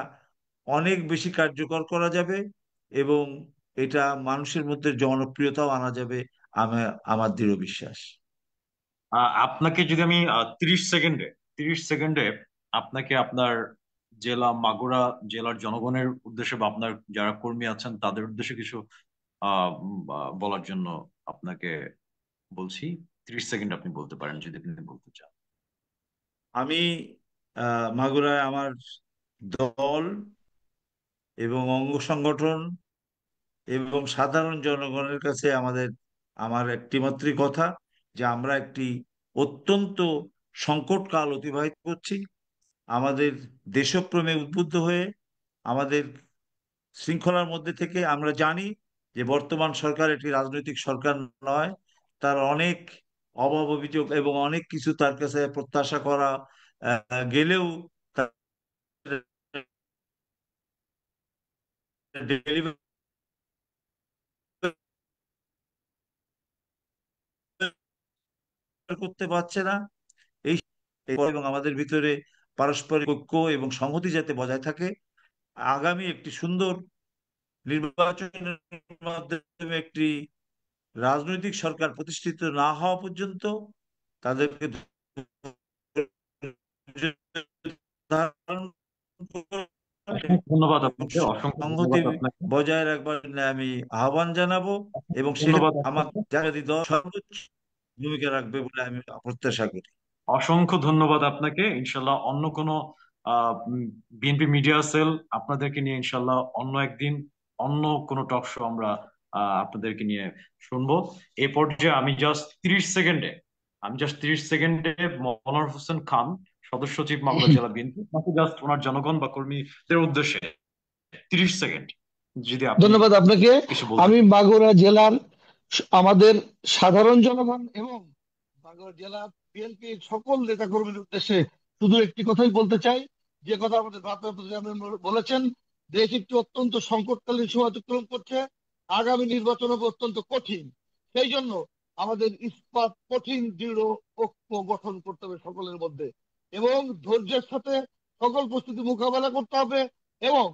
অনেক বেশি কার্যকর করা যাবে এবং এটা মানুষের মধ্যে জনপ্রিয়তাও আনা যাবে, আমার দৃঢ় বিশ্বাস। আপনাকে যদি আমি 30 সেকেন্ডে 30 সেকেন্ডে আপনাকে আপনার জেলা মাগুরা জেলার জনগণের উদ্দেশ্যে বা আপনার যারা কর্মী আছেন তাদের উদ্দেশ্যে কিছু বলার জন্য আপনাকে বলছি। 30 সেকেন্ড আপনি বলতে পারেন যদি আপনি বলতে চান। আমি মাগুরায় আমার দল এবং অঙ্গ সংগঠন এবং সাধারণ জনগণের কাছে আমার একটি মাত্রই কথা, যে আমরা একটি অত্যন্ত সংকটকাল অতিবাহিত করছি। আমাদের দেশপ্রেমে উদ্বুদ্ধ হয়ে আমাদের শৃঙ্খলার মধ্যে থেকে আমরা জানি যে বর্তমান সরকার একটি রাজনৈতিক সরকার নয়, তার অনেক অভাব অভিযোগ এবং অনেক কিছু তার কাছে প্রত্যাশা করা গেলেও তার ডেলিভারি করতে পারছে না। এই এবং আমাদের ভিতরে পারস্পরিক ঐক্য এবং সংহতি যাতে বজায় থাকে, আগামী একটি সুন্দর নির্বাচনের মাধ্যমে একটি রাজনৈতিক সরকার প্রতিষ্ঠিত না হওয়া পর্যন্ত তাদেরকে ধারণ করে অসংখ্য ধন্যবাদ এবং আপনাকে, অসংখ্য সংহতি ধন্যবাদ আপনাকে, বজায় রাখবার জন্য আমি আহ্বান জানাবো এবং ধন্যবাদ সেক্ষেত্রে আমার আপনাকে, জাতীয় দল সর্বোচ্চ ভূমিকা রাখবে বলে আমি প্রত্যাশা করি। অসংখ্য ধন্যবাদ আপনাকে। ইনশাল্লাহ অন্য কোনো বিএনপি মিডিয়া সেল আপনাদেরকে নিয়ে ইনশাল্লাহ অন্য একদিন অন্য কোনো টক শো আমরা আপনাদেরকে নিয়ে শুনবো। এই পর্যায়ে আমি জাস্ট 30 সেকেন্ডে মনোয়ার হোসেন খান, সদস্য সচিব মাগুরা জেলা বিএনপি, তাকে জাস্ট ওনার জনগণ বা কর্মীদের উদ্দেশ্যে 30 সেকেন্ড যদি আপনি ধন্যবাদ আপনাকে। কিছু বলতে। আমি মাগুরা জেলার আমাদের সাধারণ জনগণ এবং মাগুরা জেলা বিএনপির সকল নেতাকর্মীর উদ্দেশ্যে শুধু একটি কথাই বলতে চাই, যে কথা আমাদের ভারপ্রাপ্ত চেয়ারম্যান বলেছেন, দেশ একটি অত্যন্ত সংকটকালীন সময় অতিক্রম করছে। আগামী নির্বাচন হবে অত্যন্ত কঠিন। সেই জন্য আমাদের ইস্পাত কঠিন দৃঢ় ঐক্য গঠন করতে হবে সকলের মধ্যে, এবং ধৈর্যের সাথে সকল পরিস্থিতি মোকাবেলা করতে হবে, এবং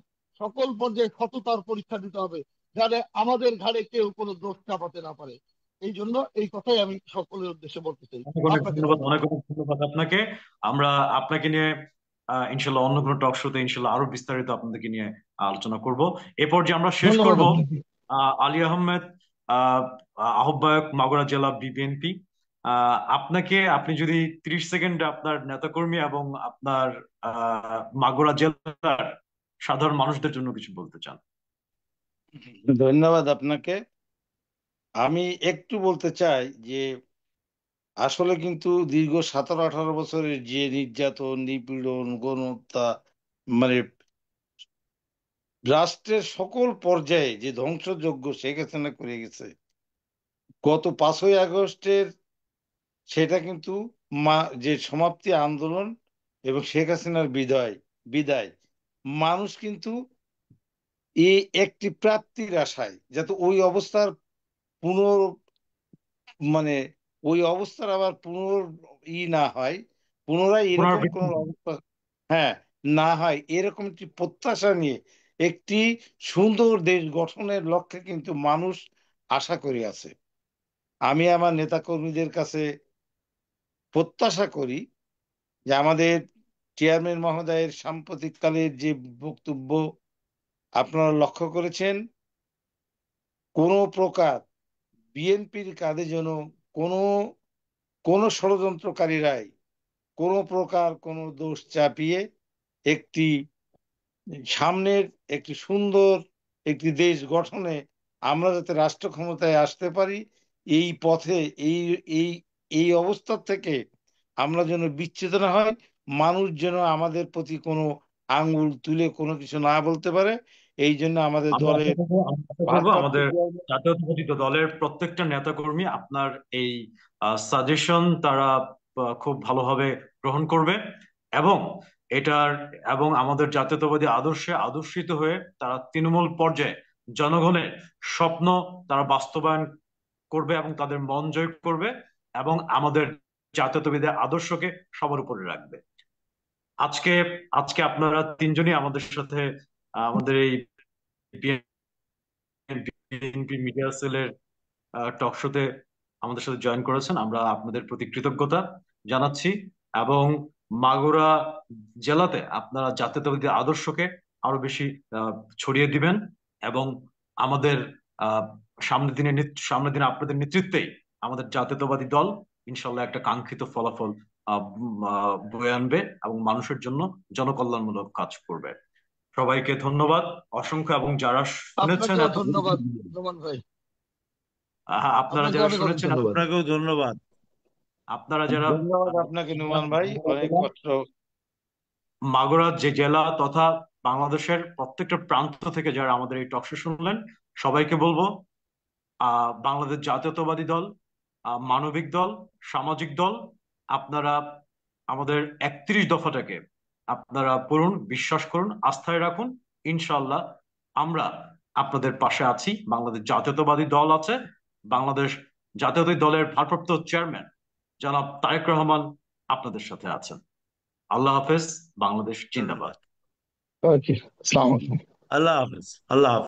সকল পর্যায়ে সততার পরীক্ষা দিতে হবে, যাতে আমাদের ঘাড়ে কেউ কোনো দোষ চাপাতে না পারে। এই জন্য এই কথাই আমি সকলের উদ্দেশ্যে বলতে চাই। অনেক অনেক আপনাকে ধন্যবাদ, ধন্যবাদ। অনেক অনেক ধন্যবাদ আপনাকে। আমরা আপনাকে নিয়ে ইনশাল্লাহ অন্য কোনো টক শোতে ইনশাল্লাহ আরো বিস্তারিত আপনাদেরকে নিয়ে আলোচনা করব। এ পর্যায়ে আমরা শেষ ধন্যবাদ করব আপনাকে। আলী আহমেদ, আহ, আহ্বায়ক মাগুরা জেলা বিএনপি। আপনি যদি 30 সেকেন্ডে আপনার নেতাকর্মী এবং আপনার মাগুরা জেলার সাধারণ মানুষদের জন্য কিছু বলতে চান। ধন্যবাদ আপনাকে। আমি একটু বলতে চাই যে আসলে কিন্তু দীর্ঘ 17-18 বছরের যে নির্যাতন, নিপীড়ন, গণহত্যা, মানে রাষ্ট্রের সকল পর্যায়ে যে ধ্বংসযজ্ঞ শেখ হাসিনা করে গেছে, গত 5ই আগস্টের সেটা কিন্তু যে সমাপ্তি আন্দোলন এবং শেখ হাসিনার বিদায়, মানুষ কিন্তু এই একটি প্রাপ্তির আশায় যাতে ওই অবস্থার পুনর মানে ওই অবস্থার আবার না হয়, পুনরায় এরকম কোন পুনরাবৃত্তি। অবস্থা, হ্যাঁ, না হয়, এরকম একটি প্রত্যাশা নিয়ে একটি সুন্দর দেশ গঠনের লক্ষ্যে কিন্তু মানুষ আশা করে আছে। আমি আমার নেতাকর্মীদের কাছে প্রত্যাশা করি যে আমাদের চেয়ারম্যান মহোদয়ের সাম্প্রতিককালের যে বক্তব্য আপনারা লক্ষ্য করেছেন, কোনো প্রকার বিএনপির কাঁধে যেন কোনো কোনো ষড়যন্ত্রকারীরাই কোনো প্রকার কোনো দোষ চাপিয়ে একটি সামনের একটি সুন্দর একটি দেশ গঠনে আমরা যাতে রাষ্ট্র ক্ষমতায় আসতে পারি, এই পথে এই এই এই অবস্থা থেকে আমরা যেন বিচ্যুত না হয়, মানুষ যেন আমাদের প্রতি কোনো আঙ্গুল তুলে কোনো কিছু না বলতে পারে। এই জন্য আমাদের দলের আমরা আশা করবো ভারপ্রাপ্ত আমাদের চেয়ারম্যান, জাতীয়তাবাদী দলের প্রত্যেকটা নেতাকর্মী আপনার এই সাজেশন তারা খুব ভালোভাবে গ্রহণ করবে এবং এটার এবং আমাদের জাতীয়তাবাদী আদর্শে আদর্শিত হয়ে তারা তৃণমূল পর্যায়ে জনগণের স্বপ্ন তারা বাস্তবায়ন করবে এবং তাদের মন জয় করবে এবং আমাদের জাতীয়তাবাদী আদর্শকে সবার উপরে রাখবে। আজকে আজকে আপনারা তিনজনই আমাদের সাথে আমাদের এই বিএনপি মিডিয়া সেলের টক শোতে আমাদের সাথে জয়েন করেছেন। আমরা আপনাদের প্রতি কৃতজ্ঞতা জানাচ্ছি এবং মাগুরা জেলাতে আপনারা জাতীয়তাবাদী আদর্শকে আরো বেশি ছড়িয়ে দিবেন এবং আমাদের আহ, সামনের দিনে আপনাদের নেতৃত্বেই আমাদের জাতীয়তাবাদী দল ইনশাল্লাহ একটা কাঙ্ক্ষিত ফলাফল বয়ে আনবে এবং মানুষের জন্য জনকল্যাণমূলক কাজ করবে। সবাইকে ধন্যবাদ অসংখ্য এবং যারা শুনেছেন আপনাকেও এত ধন্যবাদ নোমান ভাই। আপনারা আপনাকে যারা অনেক অনেক শুনেছেন ধন্যবাদ। আপনাকেও ধন্যবাদ। আপনারা যারা ধন্যবাদ আপনাকে নোমান ভাই, অনেক কষ্ট। মাগুরা যে জেলা তথা বাংলাদেশের প্রত্যেকটা প্রান্ত থেকে যারা আমাদের এই টকশো শুনলেন, সবাইকে বলবো বাংলাদেশ জাতীয়তাবাদী দল, মানবিক দল, সামাজিক দল, আপনারা আমাদের 31 দফাটাকে আপনারা পড়ুন, বিশ্বাস করুন, আস্থায় রাখুন। ইনশাল্লাহ আমরা আপনাদের পাশে আছি। বাংলাদেশ জাতীয়তাবাদী দল আছে, বাংলাদেশ জাতীয়তাবাদী দলের ভারপ্রাপ্ত চেয়ারম্যান জনাব তারেক রহমান আপনাদের সাথে আছেন। আল্লাহ হাফেজ। বাংলাদেশ জিন্দাবাদ। ওকে, আসসালামু আলাইকুম। আল্লাহ হাফেজ। আল্লাহ হাফেজ।